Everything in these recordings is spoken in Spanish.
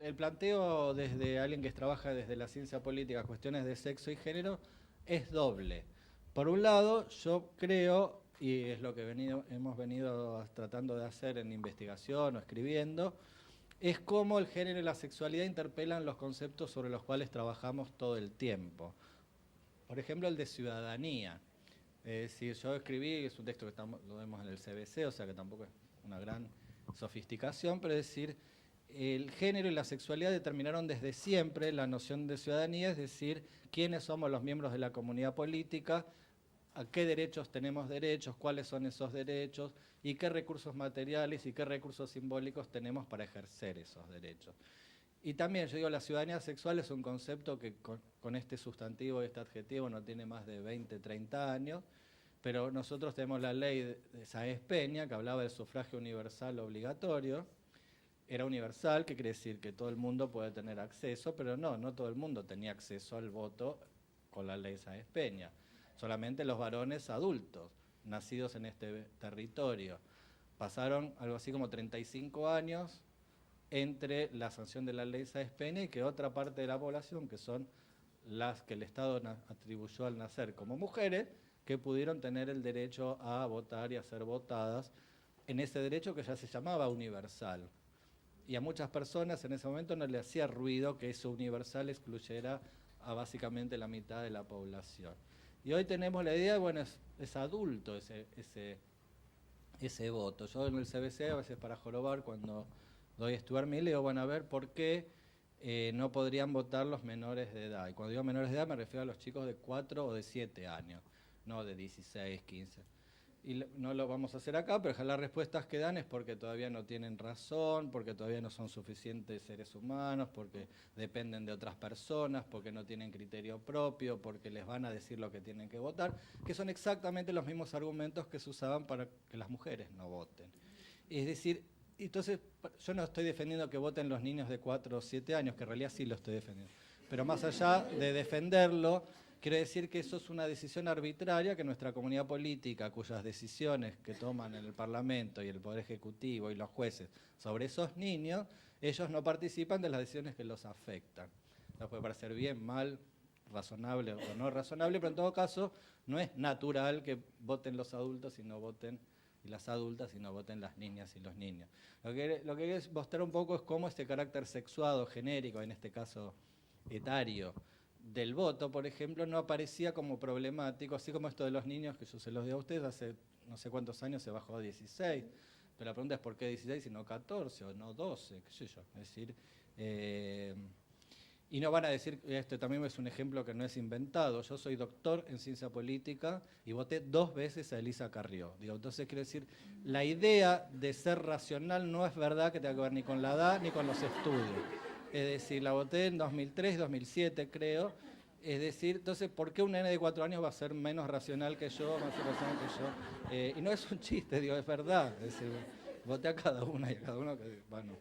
el planteo desde alguien que trabaja desde la ciencia política, cuestiones de sexo y género, es doble. Por un lado, yo creo, y es lo que hemos venido tratando de hacer en investigación o escribiendo, es cómo el género y la sexualidad interpelan los conceptos sobre los cuales trabajamos todo el tiempo. Por ejemplo, el de ciudadanía. Es decir, yo escribí, es un texto que lo vemos en el CBC, o sea que tampoco es una gran sofisticación, pero es decir, el género y la sexualidad determinaron desde siempre la noción de ciudadanía, es decir, quiénes somos los miembros de la comunidad política, a qué derechos tenemos derechos, cuáles son esos derechos y qué recursos materiales y qué recursos simbólicos tenemos para ejercer esos derechos. Y también, yo digo, la ciudadanía sexual es un concepto que con este sustantivo, este adjetivo, no tiene más de 20, 30 años, pero nosotros tenemos la ley de Sáenz Peña, que hablaba del sufragio universal obligatorio. Era universal, que quiere decir que todo el mundo puede tener acceso, pero no todo el mundo tenía acceso al voto con la ley Sáenz Peña. Solamente los varones adultos, nacidos en este territorio. Pasaron algo así como 35 años entre la sanción de la ley Sáenz Peña y que otra parte de la población, que son las que el Estado atribuyó al nacer como mujeres, que pudieron tener el derecho a votar y a ser votadas en ese derecho que ya se llamaba universal. Y a muchas personas en ese momento no le hacía ruido que eso universal excluyera a básicamente la mitad de la población. Y hoy tenemos la idea, bueno, es adulto ese voto. Yo en el CBC, a veces para jorobar, cuando doy a estudiar mi leo, van a ver por qué no podrían votar los menores de edad. Y cuando digo menores de edad me refiero a los chicos de 4 o de 7 años, no de 16, 15. Y no lo vamos a hacer acá, pero las respuestas que dan es porque todavía no tienen razón, porque todavía no son suficientes seres humanos, porque dependen de otras personas, porque no tienen criterio propio, porque les van a decir lo que tienen que votar, que son exactamente los mismos argumentos que se usaban para que las mujeres no voten. Es decir, entonces yo no estoy defendiendo que voten los niños de 4 o 7 años, que en realidad sí lo estoy defendiendo, pero más allá de defenderlo, quiero decir que eso es una decisión arbitraria que nuestra comunidad política, cuyas decisiones que toman en el Parlamento y el Poder Ejecutivo y los jueces sobre esos niños, ellos no participan de las decisiones que los afectan. Nos puede parecer bien, mal, razonable o no razonable, pero en todo caso no es natural que voten los adultos y no voten y las adultas y no voten las niñas y los niños. Lo que quiero mostrar un poco es cómo este carácter sexuado, genérico, en este caso etario, del voto, por ejemplo, no aparecía como problemático, así como esto de los niños, que yo se los di a ustedes, hace no sé cuántos años se bajó a 16, pero la pregunta es por qué 16 y no 14 o no 12, qué sé yo. Es decir, y no van a decir, este también es un ejemplo que no es inventado, yo soy doctor en ciencia política y voté 2 veces a Elisa Carrió. Digo, entonces quiero decir, la idea de ser racional no es verdad que tenga que ver ni con la edad ni con los estudios. Es decir, la voté en 2003, 2007 creo. Es decir, entonces, ¿por qué un nene de 4 años va a ser menos racional que yo, más racional que yo? Y no es un chiste, digo, es verdad. Es decir, voté a cada una y a cada uno, que, bueno,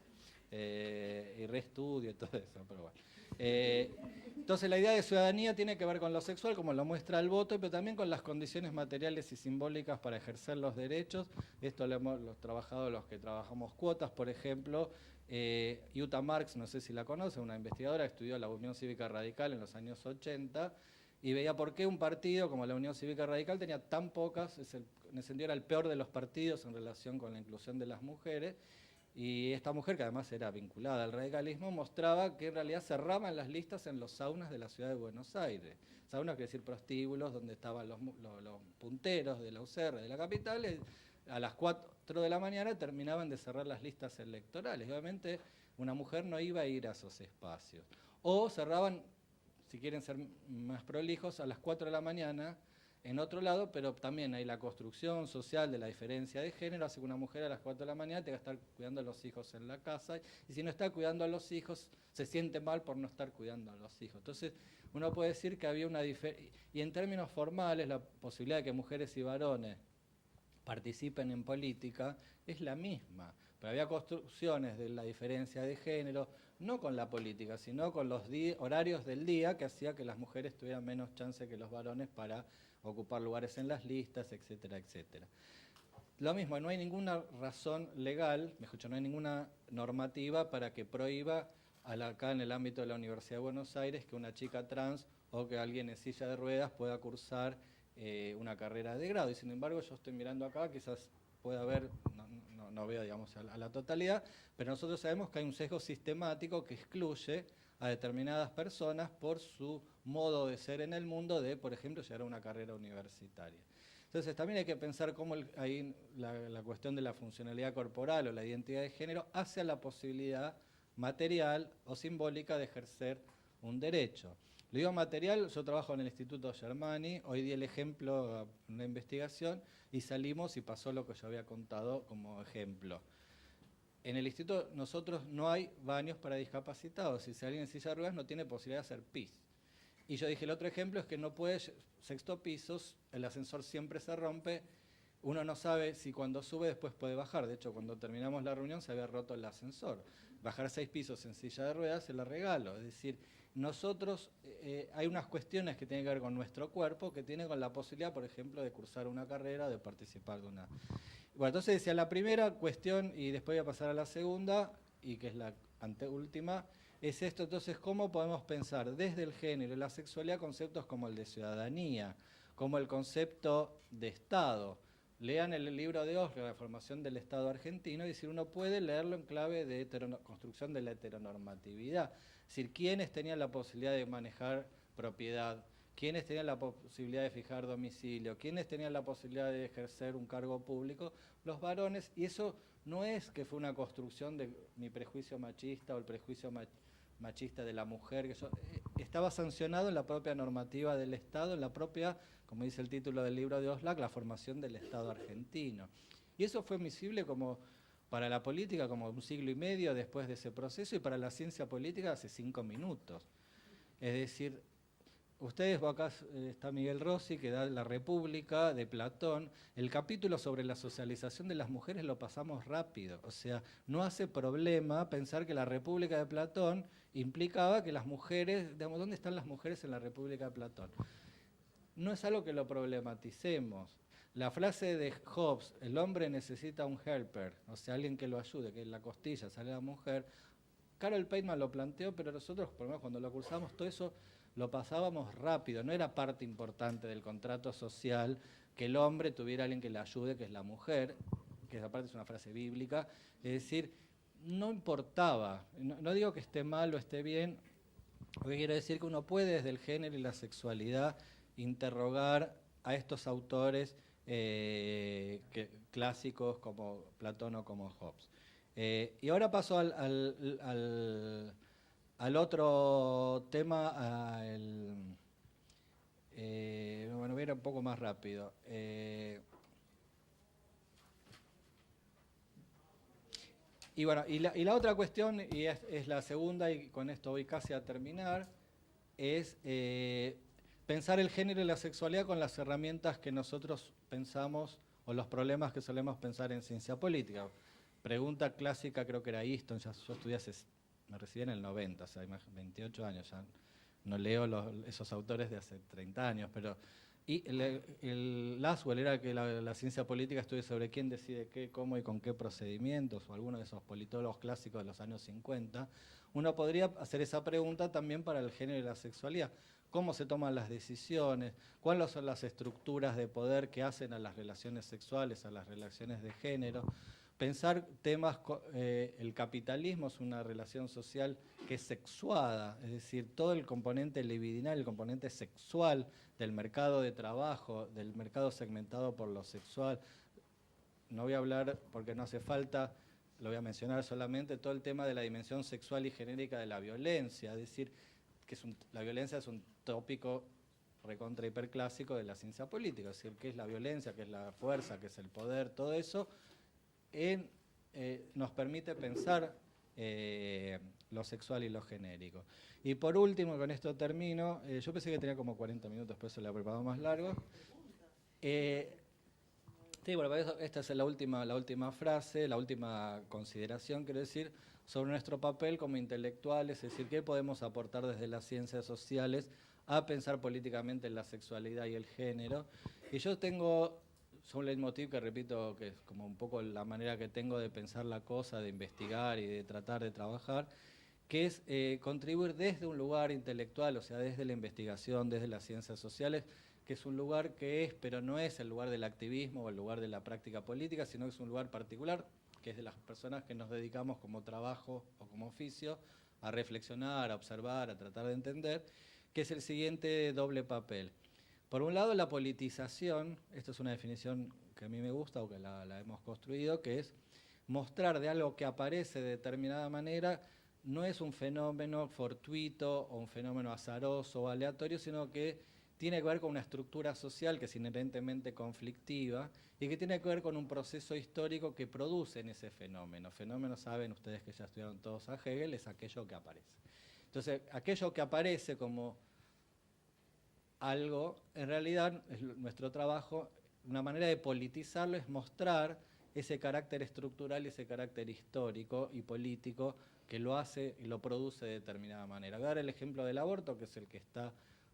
y reestudio y todo eso, pero bueno. Entonces la idea de ciudadanía tiene que ver con lo sexual, como lo muestra el voto, pero también con las condiciones materiales y simbólicas para ejercer los derechos. Esto lo hemos trabajado los que trabajamos cuotas, por ejemplo. Jutta Marx, no sé si la conoce, una investigadora que estudió la Unión Cívica Radical en los años 80 y veía por qué un partido como la Unión Cívica Radical tenía tan pocas, en ese sentido era el peor de los partidos en relación con la inclusión de las mujeres. Y esta mujer, que además era vinculada al radicalismo, mostraba que en realidad cerraban las listas en los saunas de la ciudad de Buenos Aires. Saunas, quiere decir prostíbulos, donde estaban los punteros de la UCR de la capital. A las 4 de la mañana terminaban de cerrar las listas electorales. Y obviamente una mujer no iba a ir a esos espacios. O cerraban, si quieren ser más prolijos, a las 4 de la mañana en otro lado, pero también hay la construcción social de la diferencia de género, hace que una mujer a las 4 de la mañana tenga que estar cuidando a los hijos en la casa, y si no está cuidando a los hijos, se siente mal por no estar cuidando a los hijos. Entonces, uno puede decir que había una diferencia, y en términos formales, la posibilidad de que mujeres y varones participen en política es la misma, pero había construcciones de la diferencia de género, no con la política, sino con los horarios del día, que hacía que las mujeres tuvieran menos chance que los varones para ocupar lugares en las listas, etcétera, etcétera. Lo mismo, no hay ninguna razón legal, me escucho, no hay ninguna normativa para que prohíba acá en el ámbito de la Universidad de Buenos Aires que una chica trans o que alguien en silla de ruedas pueda cursar una carrera de grado. Y sin embargo, yo estoy mirando acá, quizás pueda haber, no veo, digamos, a la totalidad, pero nosotros sabemos que hay un sesgo sistemático que excluye a determinadas personas por su modo de ser en el mundo de, por ejemplo, llegar a una carrera universitaria. Entonces también hay que pensar cómo ahí la cuestión de la funcionalidad corporal o la identidad de género hace a la posibilidad material o simbólica de ejercer un derecho. Lo digo material, yo trabajo en el Instituto Germani, hoy di el ejemplo en una investigación y salimos y pasó lo que yo había contado como ejemplo. En el instituto nosotros no hay baños para discapacitados, si alguien en silla de ruedas no tiene posibilidad de hacer pis. Y yo dije, el otro ejemplo es que no puede, sexto piso, el ascensor siempre se rompe, uno no sabe si cuando sube después puede bajar. De hecho, cuando terminamos la reunión se había roto el ascensor. Bajar 6 pisos en silla de ruedas se la regalo. Es decir, nosotros hay unas cuestiones que tienen que ver con nuestro cuerpo, que tienen con la posibilidad, por ejemplo, de cursar una carrera, de participar de una... Bueno, entonces decía la primera cuestión, y después voy a pasar a la segunda, y que es la anteúltima, es esto. Entonces, ¿cómo podemos pensar desde el género y la sexualidad conceptos como el de ciudadanía, como el concepto de Estado? Lean el libro de Osler, La formación del Estado argentino, y decir, uno puede leerlo en clave de construcción de la heteronormatividad. Es decir, ¿quiénes tenían la posibilidad de manejar propiedad? ¿Quiénes tenían la posibilidad de fijar domicilio? ¿Quiénes tenían la posibilidad de ejercer un cargo público? Los varones, y eso no es que fue una construcción de mi prejuicio machista o el prejuicio machista de la mujer, que estaba sancionado en la propia normativa del Estado, en la propia, como dice el título del libro de Oslak, la formación del Estado argentino. Y eso fue visible como para la política como un siglo y medio después de ese proceso y para la ciencia política hace 5 minutos. Es decir, ustedes, acá está Miguel Rossi, que da La República, de Platón. El capítulo sobre la socialización de las mujeres lo pasamos rápido. O sea, no hace problema pensar que la República de Platón implicaba que las mujeres, digamos, ¿dónde están las mujeres en la República de Platón? No es algo que lo problematicemos. La frase de Hobbes, el hombre necesita un helper, o sea, alguien que lo ayude, que en la costilla sale la mujer. Carol Pateman lo planteó, pero nosotros, por lo menos cuando lo cursamos, todo eso lo pasábamos rápido, no era parte importante del contrato social que el hombre tuviera a alguien que le ayude, que es la mujer, que esa parte es una frase bíblica, es decir, no importaba, no digo que esté mal o esté bien, lo que quiero decir que uno puede desde el género y la sexualidad interrogar a estos autores clásicos como Platón o como Hobbes. Y ahora paso al otro tema, bueno, voy a ir un poco más rápido. Y bueno, y la otra cuestión, y es la segunda, y con esto voy casi a terminar, es pensar el género y la sexualidad con las herramientas que nosotros pensamos, o los problemas que solemos pensar en ciencia política. Pregunta clásica, creo que era Easton, yo estudié me recibí en el 90, o sea, 28 años ya. No leo esos autores de hace 30 años, pero... Y el Laswell era que la ciencia política estudia sobre quién decide qué, cómo y con qué procedimientos, o alguno de esos politólogos clásicos de los años 50. Uno podría hacer esa pregunta también para el género y la sexualidad. ¿Cómo se toman las decisiones? ¿Cuáles son las estructuras de poder que hacen a las relaciones sexuales, a las relaciones de género? Pensar temas, el capitalismo es una relación social que es sexuada, es decir, todo el componente libidinal, el componente sexual del mercado de trabajo, del mercado segmentado por lo sexual. No voy a hablar porque no hace falta, lo voy a mencionar solamente, todo el tema de la dimensión sexual y genérica de la violencia, es decir, que la violencia es un tópico recontra hiperclásico de la ciencia política, es decir, qué es la violencia, qué es la fuerza, qué es el poder, todo eso nos permite pensar lo sexual y lo genérico. Y por último, con esto termino, yo pensé que tenía como 40 minutos, por eso lo he preparado más largo. Sí, bueno, esta es la última frase, la última consideración, quiero decir, sobre nuestro papel como intelectuales, es decir, qué podemos aportar desde las ciencias sociales a pensar políticamente en la sexualidad y el género. Y yo tengo un leitmotiv que repito, que es como un poco la manera que tengo de pensar la cosa, de investigar y de tratar de trabajar, que es contribuir desde un lugar intelectual, o sea, desde la investigación, desde las ciencias sociales, que es un lugar que es, pero no es el lugar del activismo o el lugar de la práctica política, sino que es un lugar particular, que es de las personas que nos dedicamos como trabajo o como oficio a reflexionar, a observar, a tratar de entender, que es el siguiente doble papel. Por un lado, la politización, esto es una definición que a mí me gusta o que la hemos construido, que es mostrar de algo que aparece de determinada manera, no es un fenómeno fortuito o un fenómeno azaroso o aleatorio, sino que tiene que ver con una estructura social que es inherentemente conflictiva y que tiene que ver con un proceso histórico que produce en ese fenómeno. Fenómeno, saben ustedes que ya estudiaron todos a Hegel, es aquello que aparece. Entonces, aquello que aparece como algo, en realidad, es nuestro trabajo, una manera de politizarlo es mostrar ese carácter estructural y ese carácter histórico y político que lo hace y lo produce de determinada manera. Voy a dar el ejemplo del aborto, que es el que está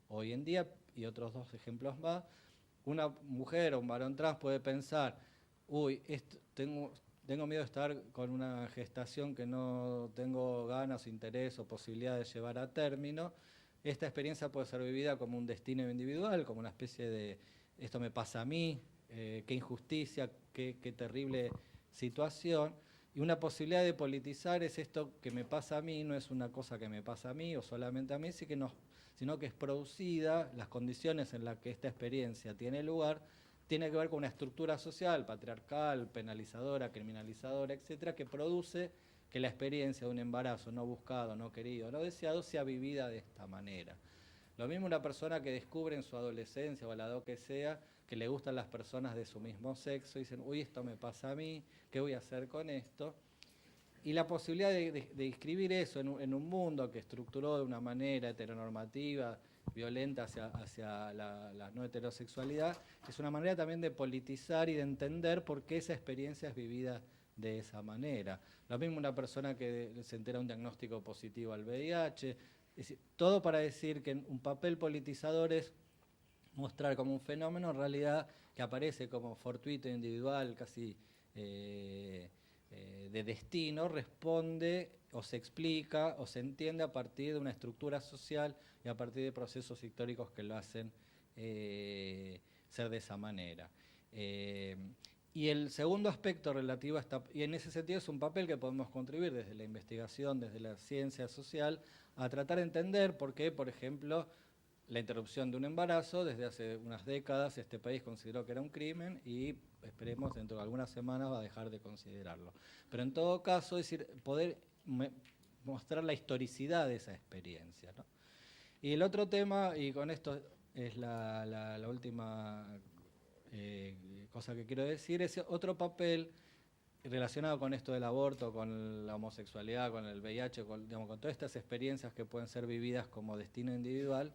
hoy en día, y otros dos ejemplos más. Una mujer o un varón trans puede pensar, uy, tengo miedo de estar con una gestación que no tengo ganas, interés o posibilidad de llevar a término. Esta experiencia puede ser vivida como un destino individual, como una especie de, esto me pasa a mí, qué injusticia, qué terrible situación. Y una posibilidad de politizar es esto que me pasa a mí, no es una cosa que me pasa a mí o solamente a mí, sino que es producida, las condiciones en las que esta experiencia tiene lugar, tiene que ver con una estructura social, patriarcal, penalizadora, criminalizadora, etcétera, que produce que la experiencia de un embarazo no buscado, no querido, no deseado sea vivida de esta manera. Lo mismo una persona que descubre en su adolescencia o a la edad que sea que le gustan las personas de su mismo sexo y dicen, uy, esto me pasa a mí, ¿qué voy a hacer con esto? Y la posibilidad de inscribir eso en un mundo que estructuró de una manera heteronormativa, violenta hacia la no heterosexualidad, es una manera también de politizar y de entender por qué esa experiencia es vivida de esa manera. Lo mismo una persona que se entera un diagnóstico positivo al VIH, es decir, todo para decir que un papel politizador es mostrar como un fenómeno en realidad que aparece como fortuito, individual, casi de destino, responde o se explica o se entiende a partir de una estructura social y a partir de procesos históricos que lo hacen ser de esa manera. Y el segundo aspecto relativo a esta, y en ese sentido es un papel que podemos contribuir desde la investigación, desde la ciencia social, a tratar de entender por qué, por ejemplo, la interrupción de un embarazo, desde hace unas décadas este país consideró que era un crimen y esperemos dentro de algunas semanas va a dejar de considerarlo. Pero en todo caso, es decir, poder mostrar la historicidad de esa experiencia, ¿no? Y el otro tema, y con esto es la última cosa que quiero decir, es otro papel relacionado con esto del aborto, con la homosexualidad, con el VIH, con todas estas experiencias que pueden ser vividas como destino individual.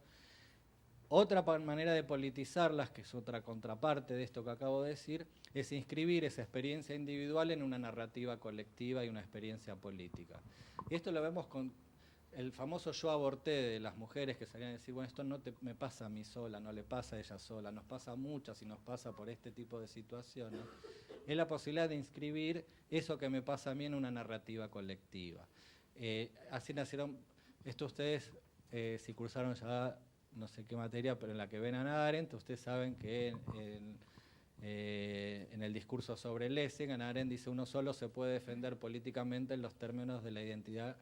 Otra manera de politizarlas, que es otra contraparte de esto que acabo de decir, es inscribir esa experiencia individual en una narrativa colectiva y una experiencia política. Y esto lo vemos con el famoso yo aborté de las mujeres que salían a decir, bueno, esto no me pasa a mí sola, no le pasa a ella sola, nos pasa a muchas y nos pasa por este tipo de situaciones. Es la posibilidad de inscribir eso que me pasa a mí en una narrativa colectiva. Así nacieron, esto ustedes, si cursaron ya no sé qué materia, pero en la que ven a Hannah Arendt, ustedes saben que en el discurso sobre Lessing, Hannah Arendt dice uno solo se puede defender políticamente en los términos de la identidad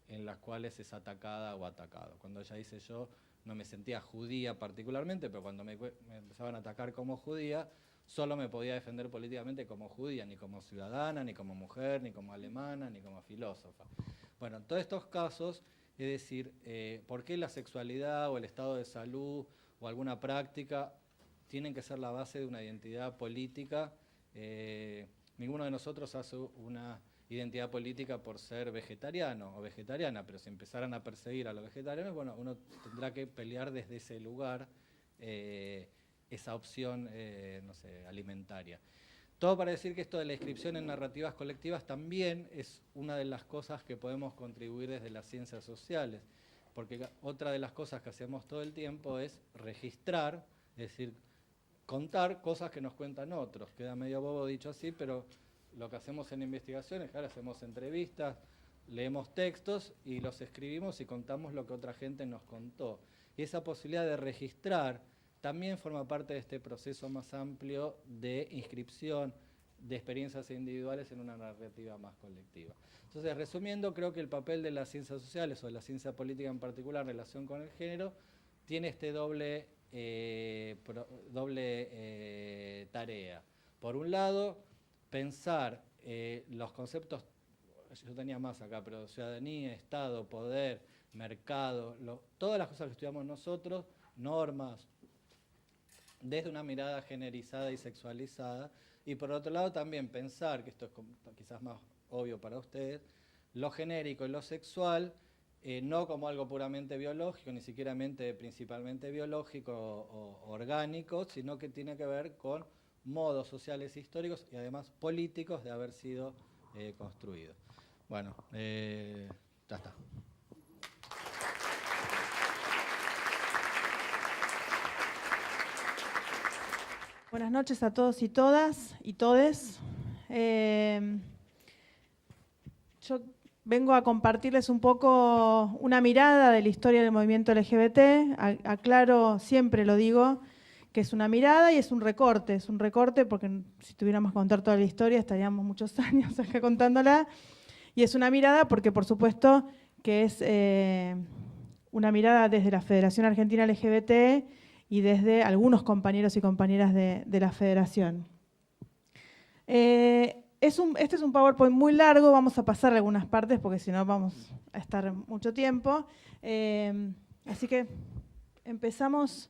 en las cuales es atacada o atacado. Cuando ella dice yo no me sentía judía particularmente, pero cuando me empezaban a atacar como judía, solo me podía defender políticamente como judía, ni como ciudadana, ni como mujer, ni como alemana, ni como filósofa. Bueno, en todos estos casos, es decir, ¿por qué la sexualidad o el estado de salud o alguna práctica tienen que ser la base de una identidad política? Ninguno de nosotros hace una identidad política por ser vegetariano o vegetariana, pero si empezaran a perseguir a los vegetarianos, bueno, uno tendrá que pelear desde ese lugar esa opción, no sé, alimentaria. Todo para decir que esto de la inscripción en narrativas colectivas también es una de las cosas que podemos contribuir desde las ciencias sociales, porque otra de las cosas que hacemos todo el tiempo es registrar, es decir, contar cosas que nos cuentan otros. Queda medio bobo dicho así, pero lo que hacemos en investigación es que ahora hacemos entrevistas leemos textos y los escribimos y contamos lo que otra gente nos contó. Y esa posibilidad de registrar también forma parte de este proceso más amplio de inscripción de experiencias individuales en una narrativa más colectiva. Entonces, resumiendo, creo que el papel de las ciencias sociales o de la ciencia política en particular en relación con el género tiene este doble tarea. Por un lado, pensar los conceptos, yo tenía más acá, pero ciudadanía, Estado, poder, mercado, todas las cosas que estudiamos nosotros, normas, desde una mirada generalizada y sexualizada, y por otro lado también pensar, que esto es quizás más obvio para ustedes, lo genérico y lo sexual, no como algo puramente biológico, ni siquiera principalmente biológico o orgánico, sino que tiene que ver con modos sociales históricos y además políticos de haber sido construidos. Bueno, ya está. Buenas noches a todos y todas y todes. Yo vengo a compartirles un poco una mirada de la historia del movimiento LGBT. Aclaro, siempre lo digo, que es una mirada y es un recorte porque si tuviéramos que contar toda la historia estaríamos muchos años acá contándola. Y es una mirada porque, por supuesto, que es una mirada desde la Federación Argentina LGBT y desde algunos compañeros y compañeras de la Federación. Este es un PowerPoint muy largo, vamos a pasar algunas partes porque si no vamos a estar mucho tiempo. Así que empezamos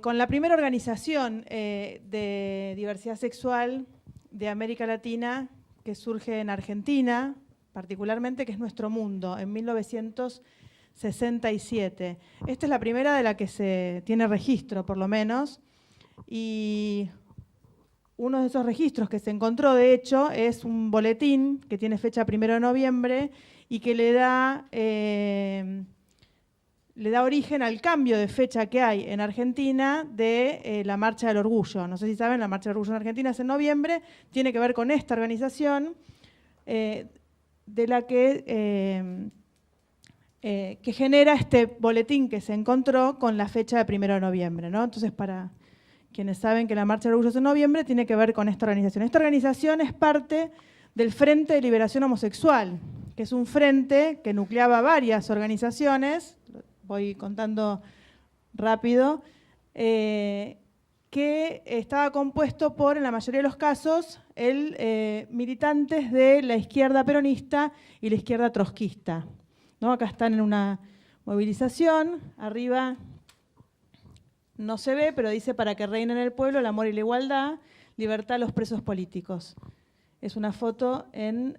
con la primera organización de diversidad sexual de América Latina que surge en Argentina, particularmente, que es Nuestro Mundo, en 1967. Esta es la primera de la que se tiene registro, por lo menos, y uno de esos registros que se encontró, de hecho, es un boletín que tiene fecha 1 de noviembre y que le da origen al cambio de fecha que hay en Argentina de la Marcha del Orgullo. No sé si saben, la Marcha del Orgullo en Argentina es en noviembre, tiene que ver con esta organización, de la que genera este boletín que se encontró con la fecha de 1 de noviembre, ¿no? Entonces, para quienes saben que la Marcha del Orgullo es en noviembre, tiene que ver con esta organización. Esta organización es parte del Frente de Liberación Homosexual, que es un frente que nucleaba varias organizaciones, voy contando rápido, que estaba compuesto por, en la mayoría de los casos, militantes de la izquierda peronista y la izquierda trotskista, ¿no? Acá están en una movilización, arriba no se ve, pero dice: para que reine en el pueblo el amor y la igualdad, libertad a los presos políticos. Es una foto en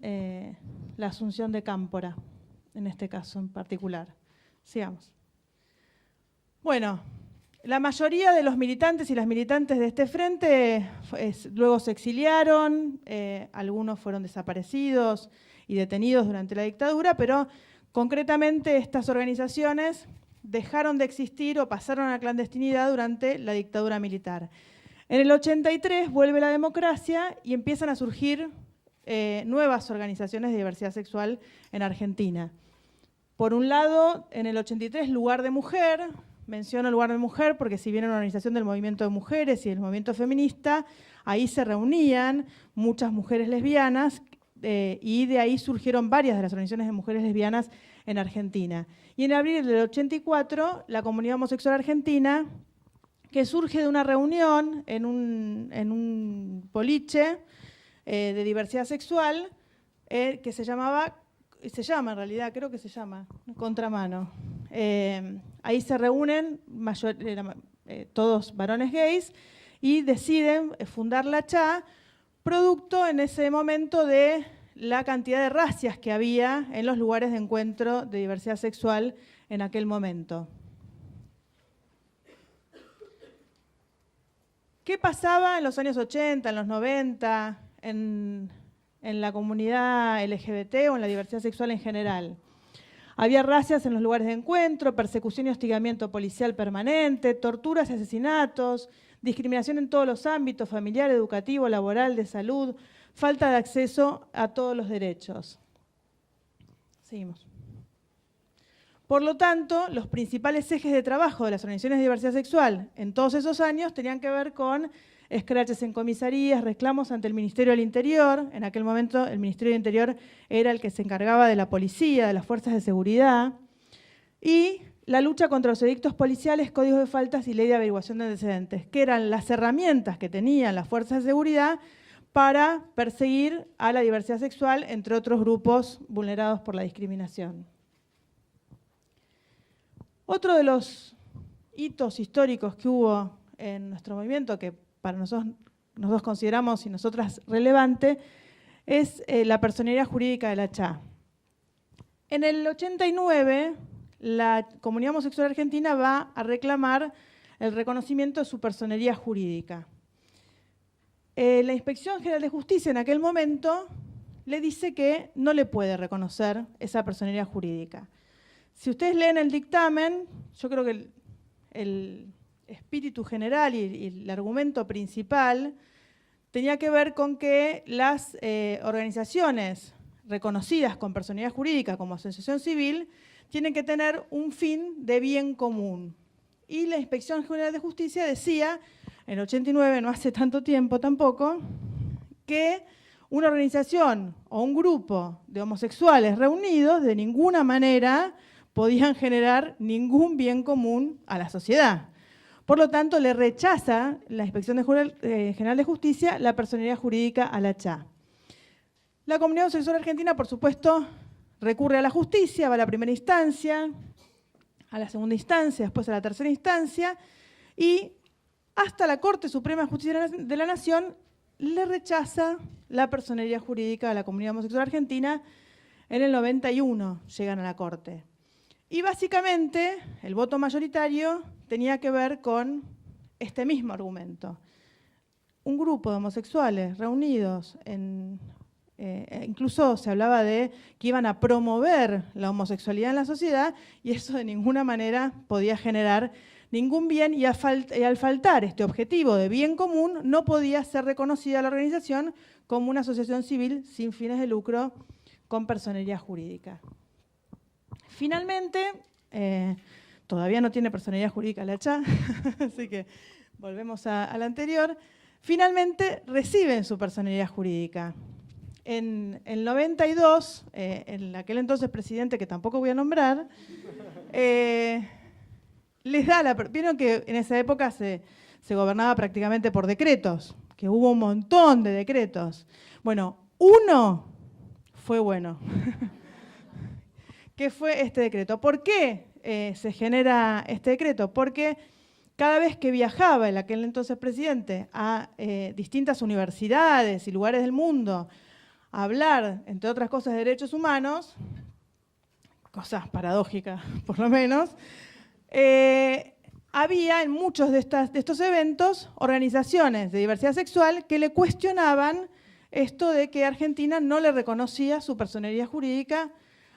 la Asunción de Cámpora, en este caso en particular. Sigamos. Bueno, la mayoría de los militantes y las militantes de este frente luego se exiliaron, algunos fueron desaparecidos y detenidos durante la dictadura, pero concretamente estas organizaciones dejaron de existir o pasaron a la clandestinidad durante la dictadura militar. En el 83 vuelve la democracia y empiezan a surgir nuevas organizaciones de diversidad sexual en Argentina. Por un lado, en el 83, Lugar de Mujer. Menciono Lugar de Mujer porque si bien era una organización del movimiento de mujeres y del movimiento feminista, ahí se reunían muchas mujeres lesbianas y de ahí surgieron varias de las organizaciones de mujeres lesbianas en Argentina. Y en abril del 84, la Comunidad Homosexual Argentina, que surge de una reunión en un boliche de diversidad sexual que se llama en realidad, creo que se llama Contramano. Ahí se reúnen todos varones gays y deciden fundar la CHA, producto en ese momento de la cantidad de racias que había en los lugares de encuentro de diversidad sexual en aquel momento. ¿Qué pasaba en los años 80, en los 90, en la comunidad LGBT o en la diversidad sexual en general? Había racias en los lugares de encuentro, persecución y hostigamiento policial permanente, torturas y asesinatos, discriminación en todos los ámbitos, familiar, educativo, laboral, de salud, falta de acceso a todos los derechos. Seguimos. Por lo tanto, los principales ejes de trabajo de las organizaciones de diversidad sexual en todos esos años tenían que ver con escraches en comisarías, reclamos ante el Ministerio del Interior. En aquel momento el Ministerio del Interior era el que se encargaba de la policía, de las fuerzas de seguridad, y la lucha contra los edictos policiales, códigos de faltas y ley de averiguación de antecedentes, que eran las herramientas que tenían las fuerzas de seguridad para perseguir a la diversidad sexual, entre otros grupos vulnerados por la discriminación. Otro de los hitos históricos que hubo en nuestro movimiento, que para nosotros consideramos y nosotras relevante, es la personería jurídica de la CHA. En el 89, la comunidad homosexual argentina va a reclamar el reconocimiento de su personería jurídica. La Inspección General de Justicia en aquel momento le dice que no le puede reconocer esa personería jurídica. Si ustedes leen el dictamen, yo creo que el espíritu general y el argumento principal tenía que ver con que las organizaciones reconocidas con personalidad jurídica como asociación civil tienen que tener un fin de bien común. Y la Inspección General de Justicia decía, en el 89, no hace tanto tiempo tampoco, que una organización o un grupo de homosexuales reunidos de ninguna manera podían generar ningún bien común a la sociedad. Por lo tanto, le rechaza la Inspección General de Justicia la personería jurídica a la CHA. La comunidad homosexual argentina, por supuesto, recurre a la justicia, va a la primera instancia, a la segunda instancia, después a la tercera instancia, y hasta la Corte Suprema de Justicia de la Nación le rechaza la personería jurídica a la comunidad homosexual argentina. En el 91 llegan a la Corte. Y básicamente el voto mayoritario tenía que ver con este mismo argumento. Un grupo de homosexuales reunidos incluso se hablaba de que iban a promover la homosexualidad en la sociedad, y eso de ninguna manera podía generar ningún bien, y al faltar este objetivo de bien común no podía ser reconocida la organización como una asociación civil sin fines de lucro con personería jurídica. Finalmente, todavía no tiene personería jurídica la CHA, así que volvemos a la anterior. Finalmente reciben su personería jurídica. En el 92, en aquel entonces presidente, que tampoco voy a nombrar, les da vieron que en esa época se gobernaba prácticamente por decretos, que hubo un montón de decretos. Bueno, uno fue bueno. ¿Qué fue este decreto? ¿Por qué se genera este decreto? Porque cada vez que viajaba el aquel entonces presidente a distintas universidades y lugares del mundo a hablar, entre otras cosas, de derechos humanos, cosas paradójicas por lo menos, había en muchos de estos eventos organizaciones de diversidad sexual que le cuestionaban esto de que Argentina no le reconocía su personería jurídica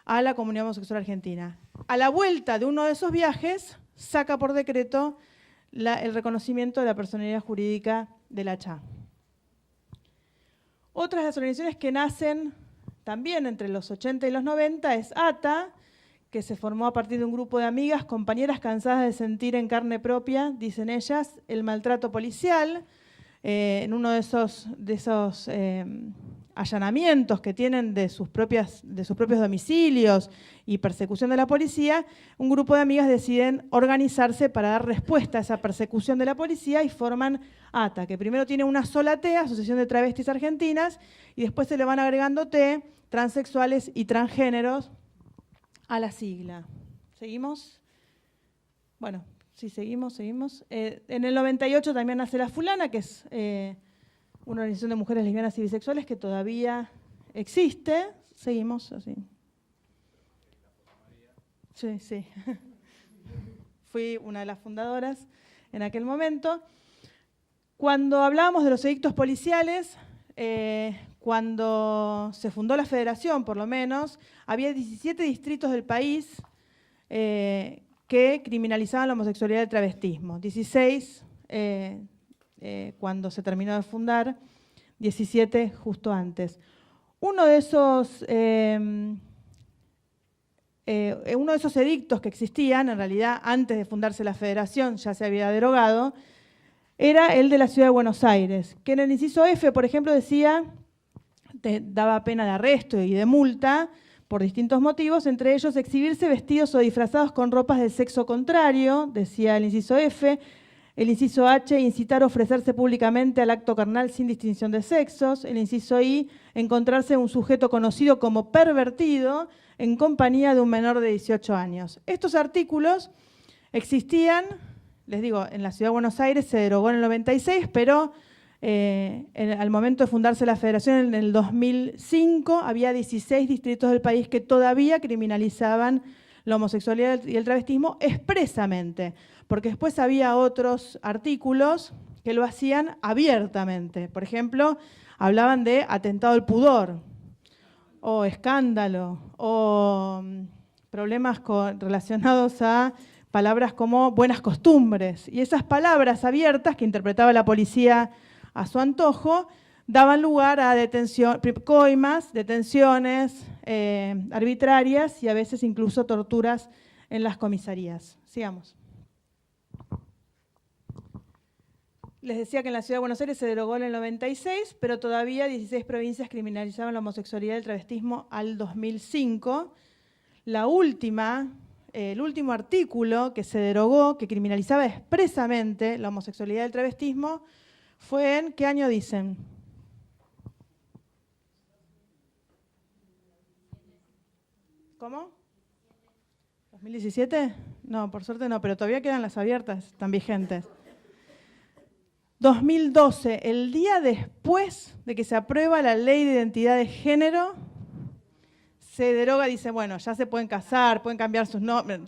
a la comunidad homosexual argentina. A la vuelta de uno de esos viajes, saca por decreto el reconocimiento de la personería jurídica de la CHA. Otras de las organizaciones que nacen también entre los 80 y los 90 es ATA, que se formó a partir de un grupo de amigas, compañeras cansadas de sentir en carne propia, dicen ellas, el maltrato policial. En uno de esos allanamientos que tienen de sus propios domicilios y persecución de la policía, un grupo de amigas deciden organizarse para dar respuesta a esa persecución de la policía y forman ATA, que primero tiene una sola T, Asociación de Travestis Argentinas, y después se le van agregando T, transexuales y transgéneros, a la sigla. ¿Seguimos? Bueno, sí, seguimos. En el 98 también nace La Fulana, que es una organización de mujeres lesbianas y bisexuales que todavía existe. Seguimos así. Sí. Fui una de las fundadoras en aquel momento. Cuando hablábamos de los edictos policiales, cuando se fundó la federación, por lo menos, había 17 distritos del país que criminalizaban la homosexualidad y el travestismo. 16 cuando se terminó de fundar, 17 justo antes. Uno de esos uno de esos edictos que existían, en realidad antes de fundarse la federación ya se había derogado, era el de la Ciudad de Buenos Aires, que en el inciso F, por ejemplo, decía, daba pena de arresto y de multa por distintos motivos, entre ellos exhibirse vestidos o disfrazados con ropas del sexo contrario, decía el inciso F. El inciso H, incitar a ofrecerse públicamente al acto carnal sin distinción de sexos. El inciso I, encontrarse un sujeto conocido como pervertido en compañía de un menor de 18 años. Estos artículos existían, les digo, en la Ciudad de Buenos Aires se derogó en el 96, pero al momento de fundarse la federación en el 2005 había 16 distritos del país que todavía criminalizaban la homosexualidad y el travestismo expresamente, porque después había otros artículos que lo hacían abiertamente. Por ejemplo, hablaban de atentado al pudor, o escándalo, o problemas relacionados a palabras como buenas costumbres. Y esas palabras abiertas que interpretaba la policía a su antojo daban lugar a coimas, detenciones arbitrarias y a veces incluso torturas en las comisarías. Sigamos. Les decía que en la Ciudad de Buenos Aires se derogó en el 96, pero todavía 16 provincias criminalizaban la homosexualidad y el travestismo al 2005. El último artículo que se derogó, que criminalizaba expresamente la homosexualidad y el travestismo, fue en, ¿qué año dicen? ¿Cómo? ¿2017? No, por suerte no, pero todavía quedan las abiertas, están vigentes. 2012, el día después de que se aprueba la ley de identidad de género, se deroga, dice, bueno, ya se pueden casar, pueden cambiar sus nombres,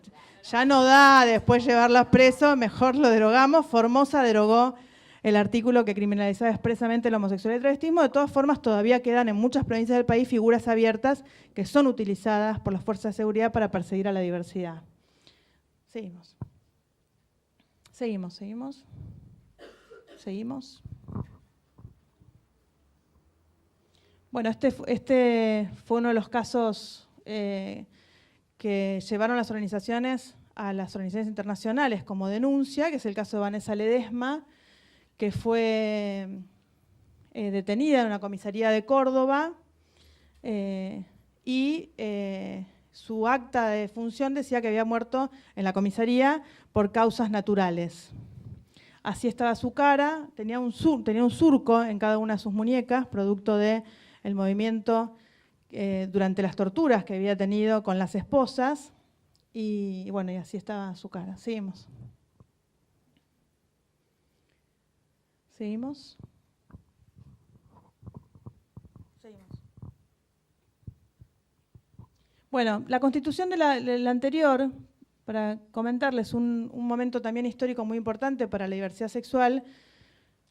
ya no da después llevarlas presos, mejor lo derogamos. Formosa derogó el artículo que criminalizaba expresamente la homosexualidad y el travestismo. De todas formas, todavía quedan en muchas provincias del país figuras abiertas que son utilizadas por las fuerzas de seguridad para perseguir a la diversidad. Seguimos. Bueno, este fue uno de los casos que llevaron las organizaciones a las organizaciones internacionales como denuncia, que es el caso de Vanessa Ledesma, que fue detenida en una comisaría de Córdoba y su acta de defunción decía que había muerto en la comisaría por causas naturales. Así estaba su cara, tenía un surco en cada una de sus muñecas, producto del movimiento durante las torturas que había tenido con las esposas. Y bueno, y así estaba su cara. Seguimos. Bueno, la constitución de la anterior, para comentarles un momento también histórico muy importante para la diversidad sexual,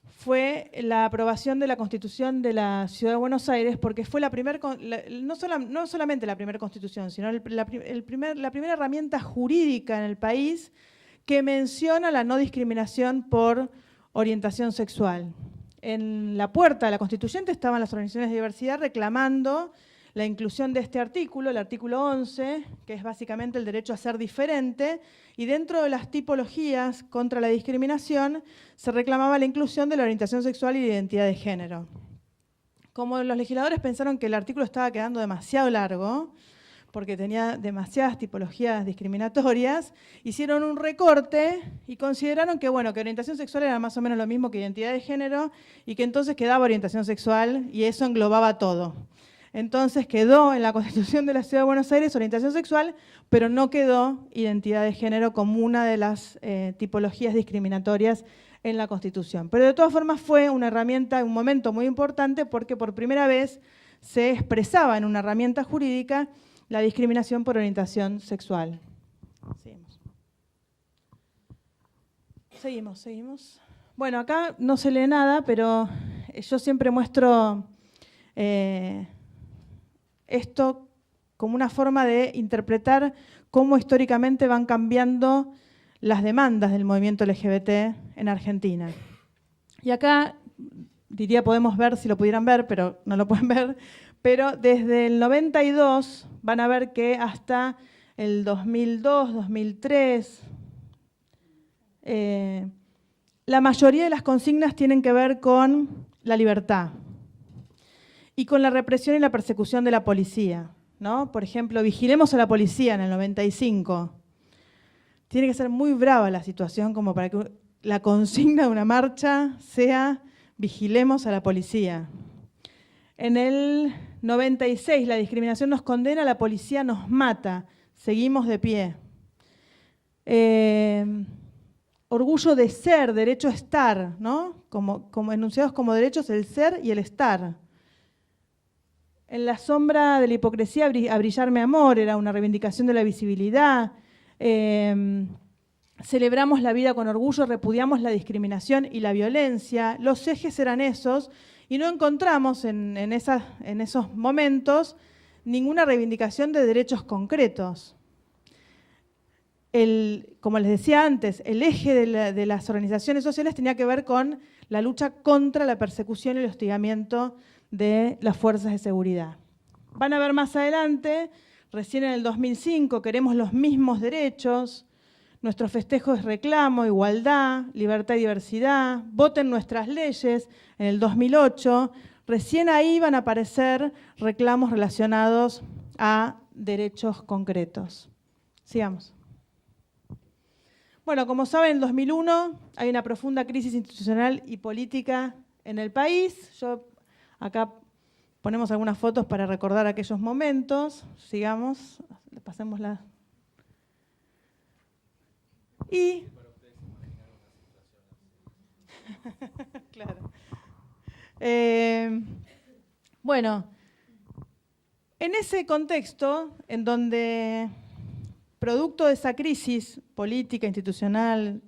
fue la aprobación de la Constitución de la Ciudad de Buenos Aires, porque fue no solamente la primera constitución, sino la primera herramienta jurídica en el país que menciona la no discriminación por orientación sexual. En la puerta de la constituyente estaban las organizaciones de diversidad reclamando la inclusión de este artículo, el artículo 11, que es básicamente el derecho a ser diferente, y dentro de las tipologías contra la discriminación se reclamaba la inclusión de la orientación sexual y la identidad de género. Como los legisladores pensaron que el artículo estaba quedando demasiado largo, porque tenía demasiadas tipologías discriminatorias, hicieron un recorte y consideraron que, bueno, que orientación sexual era más o menos lo mismo que identidad de género y que entonces quedaba orientación sexual y eso englobaba todo. Entonces quedó en la Constitución de la Ciudad de Buenos Aires orientación sexual, pero no quedó identidad de género como una de las tipologías discriminatorias en la Constitución. Pero de todas formas fue una herramienta, un momento muy importante porque por primera vez se expresaba en una herramienta jurídica la discriminación por orientación sexual. Seguimos. Bueno, acá no se lee nada, pero yo siempre muestro esto como una forma de interpretar cómo históricamente van cambiando las demandas del movimiento LGBT en Argentina. Y acá, diría, podemos ver, si lo pudieran ver, pero no lo pueden ver, pero desde el 92 van a ver que hasta el 2002, 2003. La mayoría de las consignas tienen que ver con la libertad y con la represión y la persecución de la policía, ¿no? Por ejemplo, vigilemos a la policía en el 95. Tiene que ser muy brava la situación como para que la consigna de una marcha sea vigilemos a la policía. En el 96, la discriminación nos condena, la policía nos mata, seguimos de pie. Orgullo de ser, derecho a estar, ¿no? Como enunciados como derechos el ser y el estar. En la sombra de la hipocresía, a brillar mi amor, era una reivindicación de la visibilidad. Celebramos la vida con orgullo, repudiamos la discriminación y la violencia. Los ejes eran esos y no encontramos en esos momentos ninguna reivindicación de derechos concretos. Como les decía antes, el eje de las organizaciones sociales tenía que ver con la lucha contra la persecución y el hostigamiento de las fuerzas de seguridad. Van a ver más adelante, recién en el 2005, queremos los mismos derechos, nuestro festejo es reclamo, igualdad, libertad y diversidad, voten nuestras leyes, en el 2008, recién ahí van a aparecer reclamos relacionados a derechos concretos. Sigamos. Bueno, como saben, en 2001 hay una profunda crisis institucional y política en el país. Acá ponemos algunas fotos para recordar aquellos momentos. Sigamos, pasémosla. Y claro. Bueno, en ese contexto, en donde producto de esa crisis política, institucional,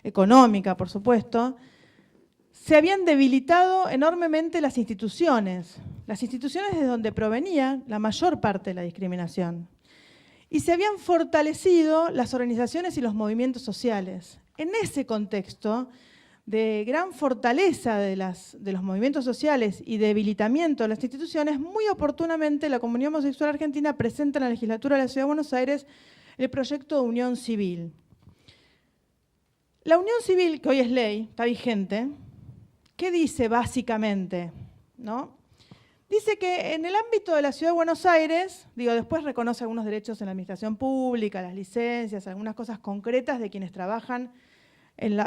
económica, por supuesto, se habían debilitado enormemente las instituciones de donde provenía la mayor parte de la discriminación. Y se habían fortalecido las organizaciones y los movimientos sociales. En ese contexto de gran fortaleza de los movimientos sociales y debilitamiento de las instituciones, muy oportunamente la comunidad homosexual argentina presenta en la legislatura de la Ciudad de Buenos Aires el proyecto de unión civil. La unión civil, que hoy es ley, está vigente, ¿qué dice básicamente? ¿No? Dice que en el ámbito de la Ciudad de Buenos Aires, después reconoce algunos derechos en la administración pública, las licencias, algunas cosas concretas de quienes trabajan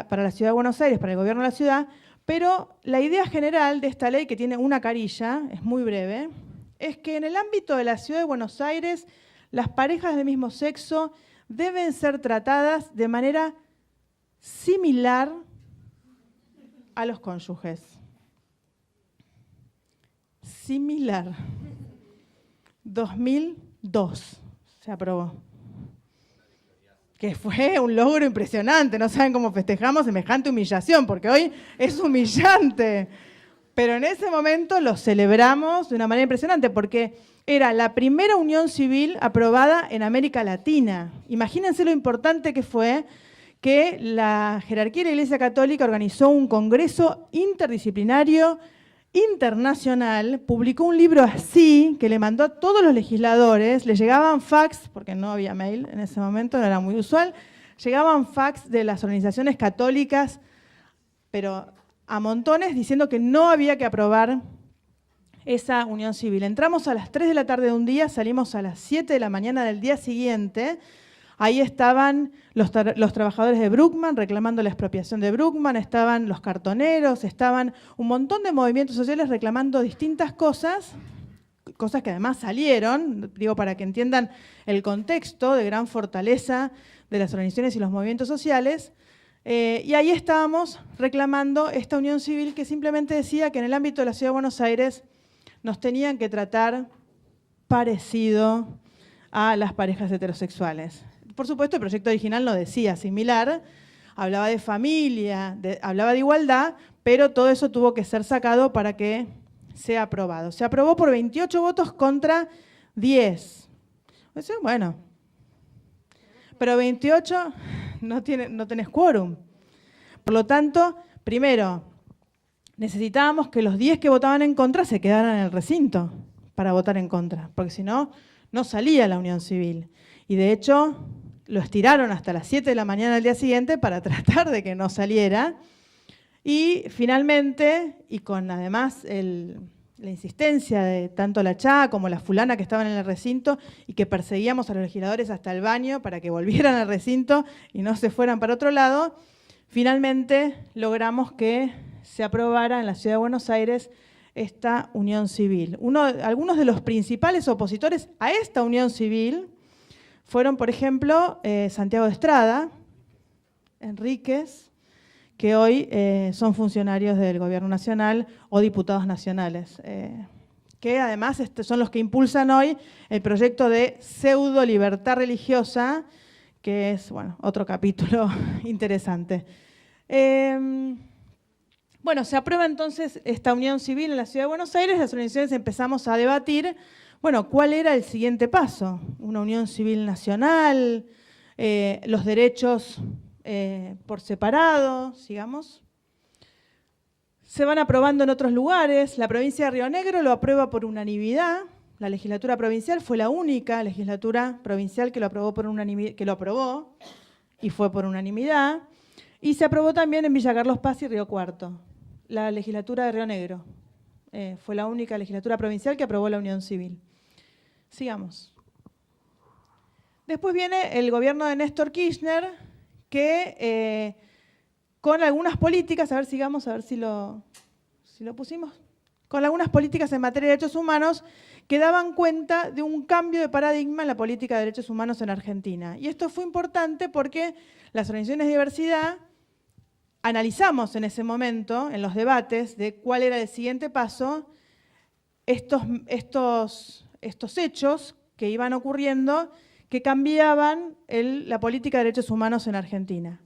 para la Ciudad de Buenos Aires, para el gobierno de la ciudad, pero la idea general de esta ley, que tiene una carilla, es muy breve, es que en el ámbito de la Ciudad de Buenos Aires, las parejas del mismo sexo deben ser tratadas de manera similar a los cónyuges. Similar. 2002 se aprobó. Que fue un logro impresionante, no saben cómo festejamos semejante humillación, porque hoy es humillante. Pero en ese momento lo celebramos de una manera impresionante, porque era la primera unión civil aprobada en América Latina. Imagínense lo importante que fue que la jerarquía de la Iglesia Católica organizó un congreso interdisciplinario internacional, publicó un libro así, que le mandó a todos los legisladores, le llegaban fax, porque no había mail en ese momento, no era muy usual, llegaban fax de las organizaciones católicas, pero a montones, diciendo que no había que aprobar esa unión civil. Entramos a las 3 de la tarde de un día, salimos a las 7 de la mañana del día siguiente. Ahí estaban los trabajadores de Bruckmann reclamando la expropiación de Bruckmann, estaban los cartoneros, estaban un montón de movimientos sociales reclamando distintas cosas que además salieron, para que entiendan el contexto de gran fortaleza de las organizaciones y los movimientos sociales. Y ahí estábamos reclamando esta unión civil que simplemente decía que en el ámbito de la Ciudad de Buenos Aires nos tenían que tratar parecido a las parejas heterosexuales. Por supuesto, el proyecto original no decía similar, hablaba de familia, hablaba de igualdad, pero todo eso tuvo que ser sacado para que sea aprobado. Se aprobó por 28 votos contra 10. Bueno, pero 28 no tenés quórum. Por lo tanto, primero, necesitábamos que los 10 que votaban en contra se quedaran en el recinto para votar en contra, porque si no, no salía la unión civil. Y de hecho, lo estiraron hasta las 7 de la mañana del día siguiente para tratar de que no saliera. Y finalmente, y con además la insistencia de tanto la Chá como la fulana que estaban en el recinto y que perseguíamos a los legisladores hasta el baño para que volvieran al recinto y no se fueran para otro lado, finalmente logramos que se aprobara en la Ciudad de Buenos Aires esta unión civil. Algunos de los principales opositores a esta unión civil fueron, por ejemplo, Santiago de Estrada, Enríquez, que hoy son funcionarios del Gobierno Nacional o diputados nacionales, que además son los que impulsan hoy el proyecto de pseudo-libertad religiosa, que es, bueno, otro capítulo interesante. Bueno, se aprueba entonces esta unión civil en la Ciudad de Buenos Aires, las organizaciones empezamos a debatir, bueno, ¿cuál era el siguiente paso? ¿Una unión civil nacional? ¿Los derechos por separado, sigamos? Se van aprobando en otros lugares. La provincia de Río Negro lo aprueba por unanimidad. La legislatura provincial fue la única legislatura provincial que lo aprobó por unanimidad, y fue por unanimidad. Y se aprobó también en Villa Carlos Paz y Río Cuarto. La legislatura de Río Negro fue la única legislatura provincial que aprobó la unión civil. Sigamos. Después viene el gobierno de Néstor Kirchner, que con algunas políticas, a ver, sigamos, a ver si lo pusimos, con algunas políticas en materia de derechos humanos que daban cuenta de un cambio de paradigma en la política de derechos humanos en Argentina. Y esto fue importante porque las organizaciones de diversidad analizamos en ese momento, en los debates, de cuál era el siguiente paso, estos hechos que iban ocurriendo que cambiaban la política de derechos humanos en Argentina.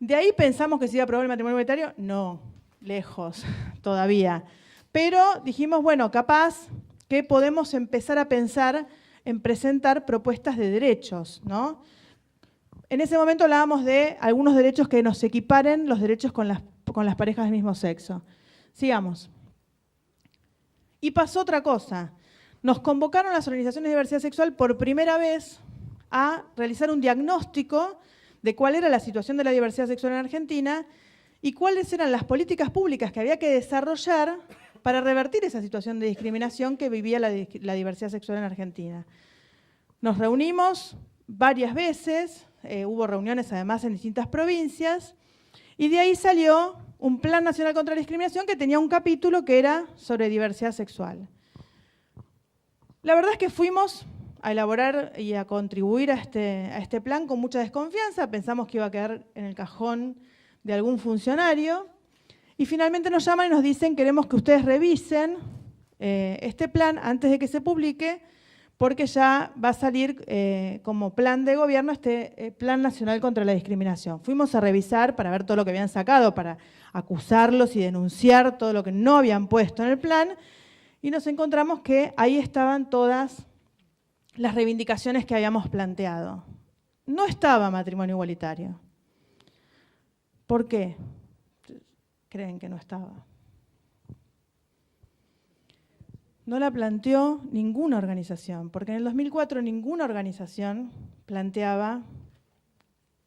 ¿De ahí pensamos que se iba a aprobar el matrimonio igualitario? No, lejos todavía. Pero dijimos, bueno, capaz que podemos empezar a pensar en presentar propuestas de derechos, ¿no? En ese momento hablábamos de algunos derechos que nos equiparen los derechos con las parejas del mismo sexo. Sigamos. Y pasó otra cosa. Nos convocaron las organizaciones de diversidad sexual por primera vez a realizar un diagnóstico de cuál era la situación de la diversidad sexual en Argentina y cuáles eran las políticas públicas que había que desarrollar para revertir esa situación de discriminación que vivía la diversidad sexual en Argentina. Nos reunimos varias veces, hubo reuniones además en distintas provincias, y de ahí salió un Plan Nacional contra la Discriminación que tenía un capítulo que era sobre diversidad sexual. La verdad es que fuimos a elaborar y a contribuir a este plan con mucha desconfianza, pensamos que iba a quedar en el cajón de algún funcionario, y finalmente nos llaman y nos dicen: queremos que ustedes revisen este plan antes de que se publique, porque ya va a salir como plan de gobierno este Plan Nacional contra la Discriminación. Fuimos a revisar para ver todo lo que habían sacado, para acusarlos y denunciar todo lo que no habían puesto en el plan, y nos encontramos que ahí estaban todas las reivindicaciones que habíamos planteado. No estaba matrimonio igualitario. ¿Por qué creen que no estaba? No la planteó ninguna organización, porque en el 2004 ninguna organización planteaba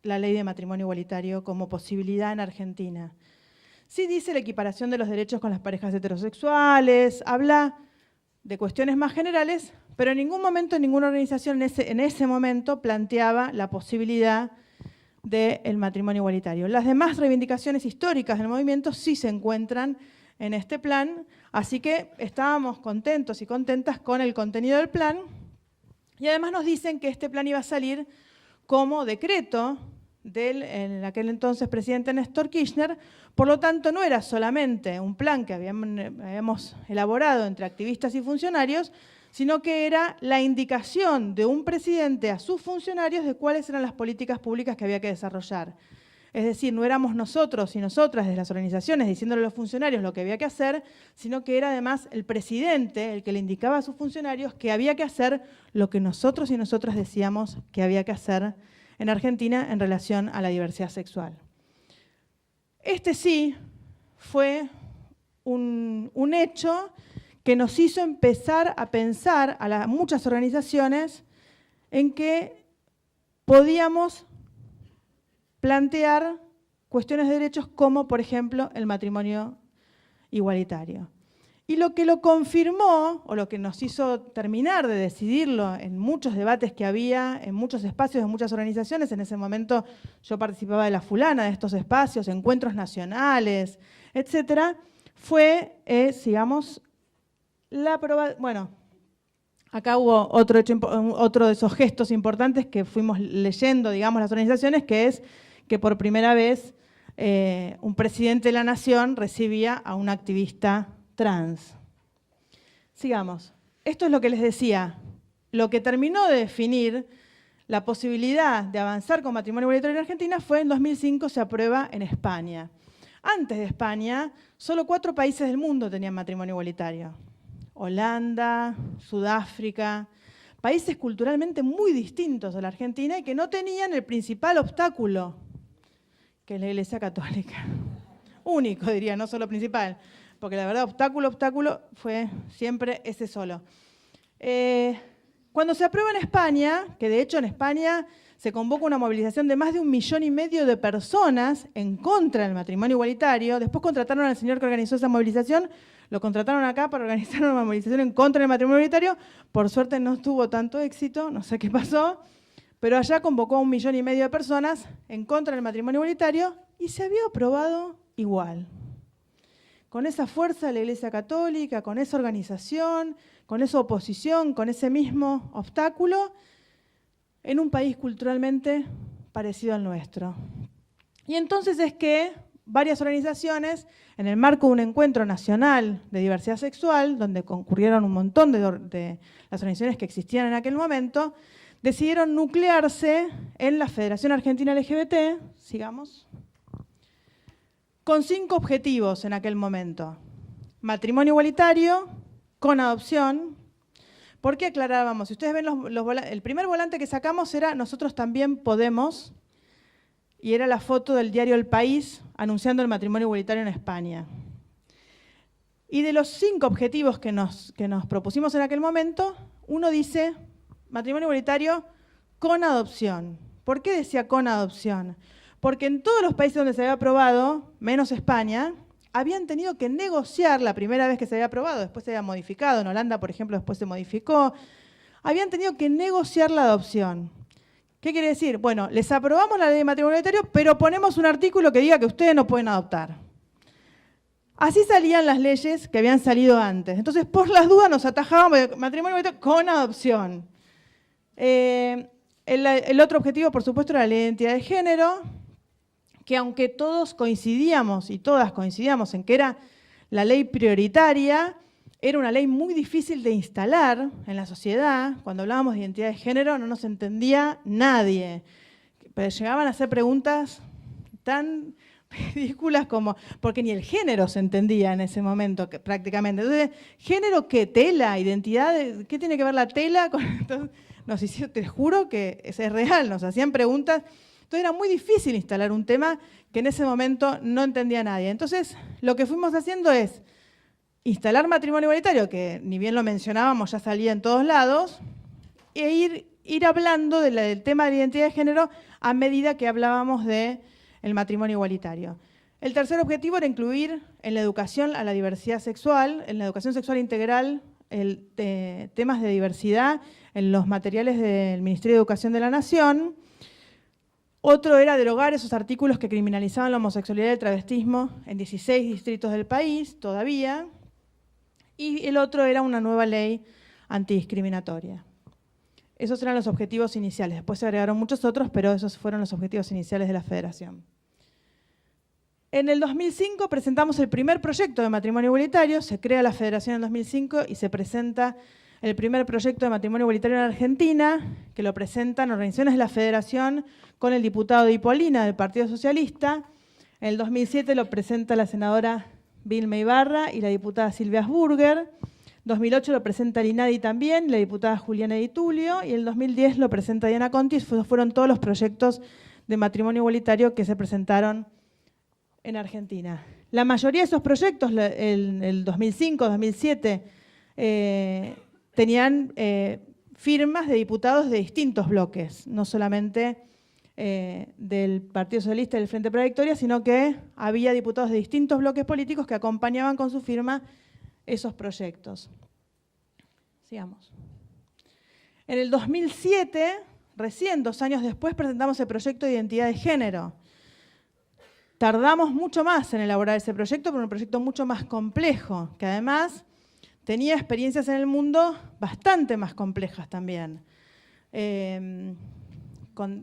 la ley de matrimonio igualitario como posibilidad en Argentina. Sí dice la equiparación de los derechos con las parejas heterosexuales, habla de cuestiones más generales, pero en ningún momento ninguna organización en ese momento planteaba la posibilidad del matrimonio igualitario. Las demás reivindicaciones históricas del movimiento sí se encuentran en este plan, así que estábamos contentos y contentas con el contenido del plan, y además nos dicen que este plan iba a salir como decreto del en aquel entonces presidente Néstor Kirchner, por lo tanto no era solamente un plan que habíamos elaborado entre activistas y funcionarios, sino que era la indicación de un presidente a sus funcionarios de cuáles eran las políticas públicas que había que desarrollar. Es decir, no éramos nosotros y nosotras desde las organizaciones diciéndole a los funcionarios lo que había que hacer, sino que era además el presidente el que le indicaba a sus funcionarios que había que hacer lo que nosotros y nosotras decíamos que había que hacer en Argentina en relación a la diversidad sexual. Este sí fue un hecho que nos hizo empezar a pensar a muchas organizaciones en que podíamos plantear cuestiones de derechos como, por ejemplo, el matrimonio igualitario. Y lo que lo confirmó, o lo que nos hizo terminar de decidirlo en muchos debates que había, en muchos espacios, en muchas organizaciones, en ese momento yo participaba de la fulana de estos espacios, encuentros nacionales, etcétera, fue, digamos, la aprobación. Bueno, acá hubo otro de esos gestos importantes que fuimos leyendo, digamos, las organizaciones, que es que por primera vez un presidente de la nación recibía a un activista trans. Sigamos. Esto es lo que les decía. Lo que terminó de definir la posibilidad de avanzar con matrimonio igualitario en Argentina fue en 2005 se aprueba en España. Antes de España, solo 4 países del mundo tenían matrimonio igualitario. Holanda, Sudáfrica, países culturalmente muy distintos a la Argentina y que no tenían el principal obstáculo, que es la Iglesia Católica. Único, diría, no solo principal. Porque la verdad, obstáculo fue siempre ese solo. Cuando se aprueba en España, que de hecho en España se convoca una movilización de más de 1,5 millones de personas en contra del matrimonio igualitario, después contrataron al señor que organizó esa movilización, lo contrataron acá para organizar una movilización en contra del matrimonio igualitario, por suerte no tuvo tanto éxito, no sé qué pasó, pero allá convocó a 1,5 millones de personas en contra del matrimonio igualitario y se había aprobado igual. Con esa fuerza de la Iglesia Católica, con esa organización, con esa oposición, con ese mismo obstáculo, en un país culturalmente parecido al nuestro. Y entonces es que varias organizaciones, en el marco de un encuentro nacional de diversidad sexual, donde concurrieron un montón de las organizaciones que existían en aquel momento, decidieron nuclearse en la Federación Argentina LGBT, sigamos, con 5 objetivos en aquel momento. Matrimonio igualitario, con adopción. ¿Por qué aclarábamos? Si ustedes ven el primer volante que sacamos era Nosotros también podemos, y era la foto del diario El País anunciando el matrimonio igualitario en España. Y de los 5 objetivos que nos propusimos en aquel momento, uno dice matrimonio igualitario con adopción. ¿Por qué decía con adopción? Porque en todos los países donde se había aprobado, menos España, habían tenido que negociar la primera vez que se había aprobado, después se había modificado, en Holanda, por ejemplo, después se modificó, habían tenido que negociar la adopción. ¿Qué quiere decir? Bueno, les aprobamos la ley de matrimonio igualitario, pero ponemos un artículo que diga que ustedes no pueden adoptar. Así salían las leyes que habían salido antes. Entonces, por las dudas, nos atajábamos de matrimonio igualitario con adopción. El otro objetivo, por supuesto, era la ley de identidad de género, que aunque todos coincidíamos y todas coincidíamos en que era la ley prioritaria, era una ley muy difícil de instalar en la sociedad. Cuando hablábamos de identidad de género no nos entendía nadie. Pero llegaban a hacer preguntas tan ridículas como, porque ni el género se entendía en ese momento prácticamente. Entonces, ¿género qué? ¿Tela? ¿Identidad? ¿Qué tiene que ver la tela con...? Entonces, nos hicieron, te juro que es real, nos hacían preguntas. Entonces era muy difícil instalar un tema que en ese momento no entendía nadie. Entonces, lo que fuimos haciendo es instalar matrimonio igualitario, que ni bien lo mencionábamos, ya salía en todos lados, e ir hablando del tema de la identidad de género a medida que hablábamos del matrimonio igualitario. El tercer objetivo era incluir en la educación a la diversidad sexual, en la educación sexual integral, temas de diversidad en los materiales del Ministerio de Educación de la Nación. Otro era derogar esos artículos que criminalizaban la homosexualidad y el travestismo en 16 distritos del país, todavía. Y el otro era una nueva ley antidiscriminatoria. Esos eran los objetivos iniciales. Después se agregaron muchos otros, pero esos fueron los objetivos iniciales de la Federación. En el 2005 presentamos el primer proyecto de matrimonio igualitario, se crea la Federación en 2005 y se presenta el primer proyecto de matrimonio igualitario en Argentina, que lo presentan organizaciones de la Federación con el diputado de Hipólina del Partido Socialista. En el 2007 lo presenta la senadora Vilma Ibarra y la diputada Silvia Asburger. En 2008 lo presenta el INADI también, la diputada Juliana Di Tulio, y en el 2010 lo presenta Diana Conti. Fueron todos los proyectos de matrimonio igualitario que se presentaron en Argentina. La mayoría de esos proyectos, el 2005, 2007, tenían firmas de diputados de distintos bloques, no solamente del Partido Socialista y del Frente para la Victoria, sino que había diputados de distintos bloques políticos que acompañaban con su firma esos proyectos. Sigamos. En el 2007, recién 2 años después, presentamos el proyecto de identidad de género. Tardamos mucho más en elaborar ese proyecto, pero un proyecto mucho más complejo, que además tenía experiencias en el mundo bastante más complejas también.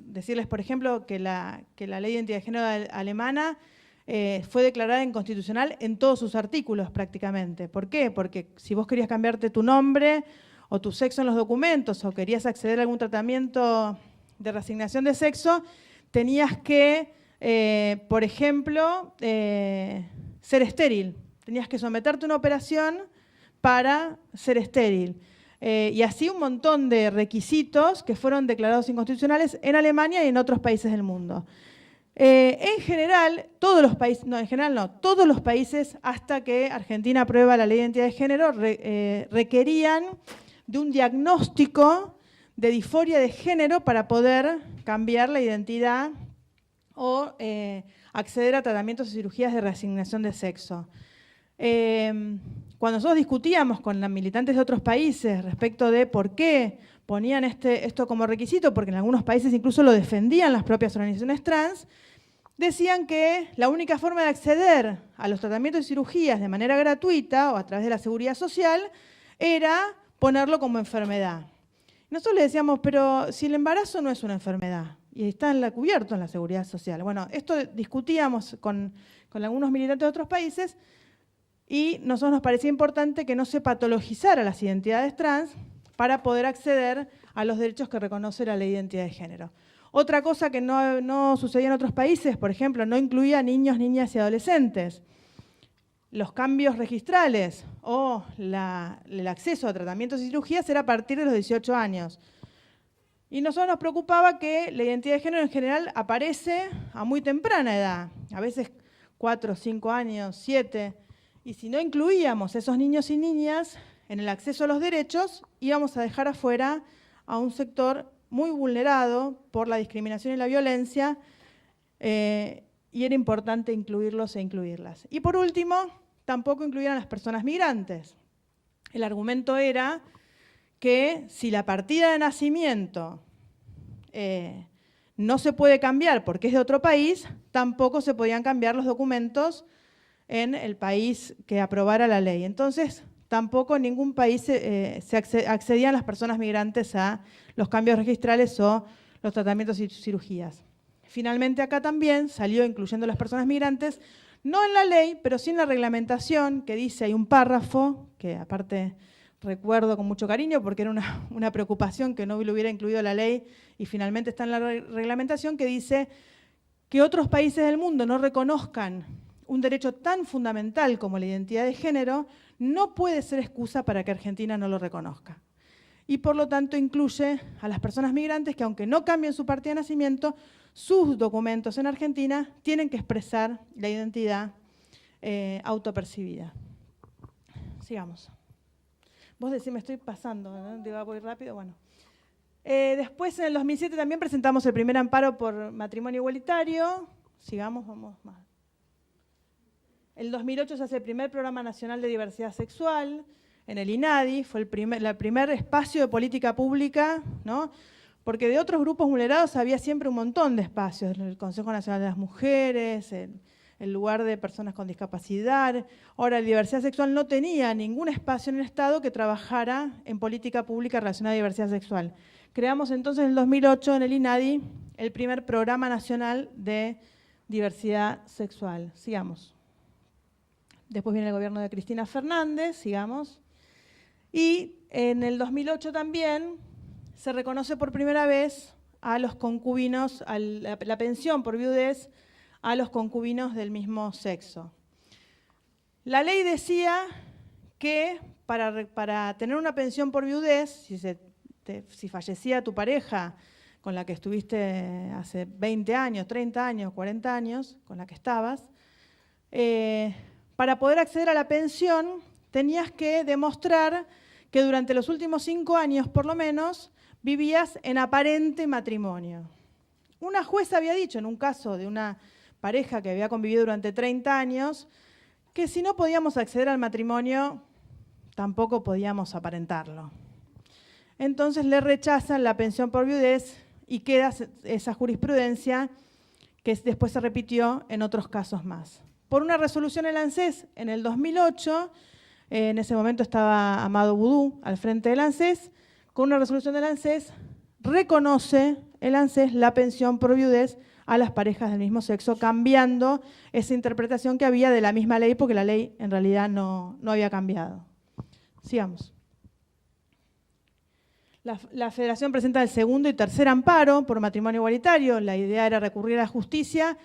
Decirles, por ejemplo, que la Ley de Identidad de Género alemana fue declarada inconstitucional en todos sus artículos prácticamente. ¿Por qué? Porque si vos querías cambiarte tu nombre o tu sexo en los documentos o querías acceder a algún tratamiento de reasignación de sexo, tenías que, por ejemplo, ser estéril. Tenías que someterte a una operación para ser estéril. Y así un montón de requisitos que fueron declarados inconstitucionales en Alemania y en otros países del mundo. En general, todos los países, hasta que Argentina aprueba la Ley de Identidad de Género, requerían de un diagnóstico de disforia de género para poder cambiar la identidad o acceder a tratamientos y cirugías de reasignación de sexo. Cuando nosotros discutíamos con los militantes de otros países respecto de por qué ponían esto como requisito, porque en algunos países incluso lo defendían las propias organizaciones trans, decían que la única forma de acceder a los tratamientos y cirugías de manera gratuita o a través de la seguridad social era ponerlo como enfermedad. Nosotros le decíamos, pero si el embarazo no es una enfermedad y está cubierto en la seguridad social. Bueno, esto discutíamos con algunos militantes de otros países y nosotros nos parecía importante que no se patologizara las identidades trans para poder acceder a los derechos que reconoce la Ley de Identidad de Género. Otra cosa que no sucedía en otros países, por ejemplo, no incluía niños, niñas y adolescentes. Los cambios registrales o el acceso a tratamientos y cirugías era a partir de los 18 años. Y nosotros nos preocupaba que la identidad de género en general aparece a muy temprana edad, a veces 4, 5 años, 7. Y si no incluíamos a esos niños y niñas en el acceso a los derechos, íbamos a dejar afuera a un sector muy vulnerado por la discriminación y la violencia, y era importante incluirlos e incluirlas. Y por último, tampoco incluían a las personas migrantes. El argumento era que si la partida de nacimiento no se puede cambiar porque es de otro país, tampoco se podían cambiar los documentos en el país que aprobara la ley. Entonces, tampoco en ningún país accedían las personas migrantes a los cambios registrales o los tratamientos y cirugías. Finalmente, acá también salió incluyendo a las personas migrantes, no en la ley, pero sí en la reglamentación, que dice, hay un párrafo, que aparte recuerdo con mucho cariño, porque era una preocupación que no lo hubiera incluido la ley, y finalmente está en la reglamentación, que dice que otros países del mundo no reconozcan un derecho tan fundamental como la identidad de género, no puede ser excusa para que Argentina no lo reconozca. Y por lo tanto incluye a las personas migrantes que, aunque no cambien su partida de nacimiento, sus documentos en Argentina tienen que expresar la identidad autopercibida. Sigamos. Vos decís, me estoy pasando, ¿no? Voy rápido, bueno. Después, en el 2007 también presentamos el primer amparo por matrimonio igualitario. Sigamos, vamos más. En el 2008 se hace el primer Programa Nacional de Diversidad Sexual en el INADI, fue el primer espacio de política pública, ¿no? Porque de otros grupos vulnerados había siempre un montón de espacios, el Consejo Nacional de las Mujeres, el lugar de personas con discapacidad. Ahora, la diversidad sexual no tenía ningún espacio en el Estado que trabajara en política pública relacionada a diversidad sexual. Creamos entonces en el 2008 en el INADI el primer Programa Nacional de Diversidad Sexual. Sigamos. Después viene el gobierno de Cristina Fernández, sigamos. Y en el 2008 también se reconoce por primera vez a los concubinos, la pensión por viudez a los concubinos del mismo sexo. La ley decía que para tener una pensión por viudez, si fallecía tu pareja con la que estuviste hace 20 años, 30 años, 40 años, con la que estabas, para poder acceder a la pensión tenías que demostrar que durante los últimos 5 años, por lo menos, vivías en aparente matrimonio. Una jueza había dicho, en un caso de una pareja que había convivido durante 30 años, que si no podíamos acceder al matrimonio, tampoco podíamos aparentarlo. Entonces le rechazan la pensión por viudez y queda esa jurisprudencia que después se repitió en otros casos más. Por una resolución en el ANSES en el 2008, en ese momento estaba Amado Boudou al frente del ANSES, con una resolución del ANSES reconoce el ANSES la pensión por viudez a las parejas del mismo sexo, cambiando esa interpretación que había de la misma ley, porque la ley en realidad no había cambiado. Sigamos. La Federación presenta el segundo y tercer amparo por matrimonio igualitario. La idea era recurrir a la justicia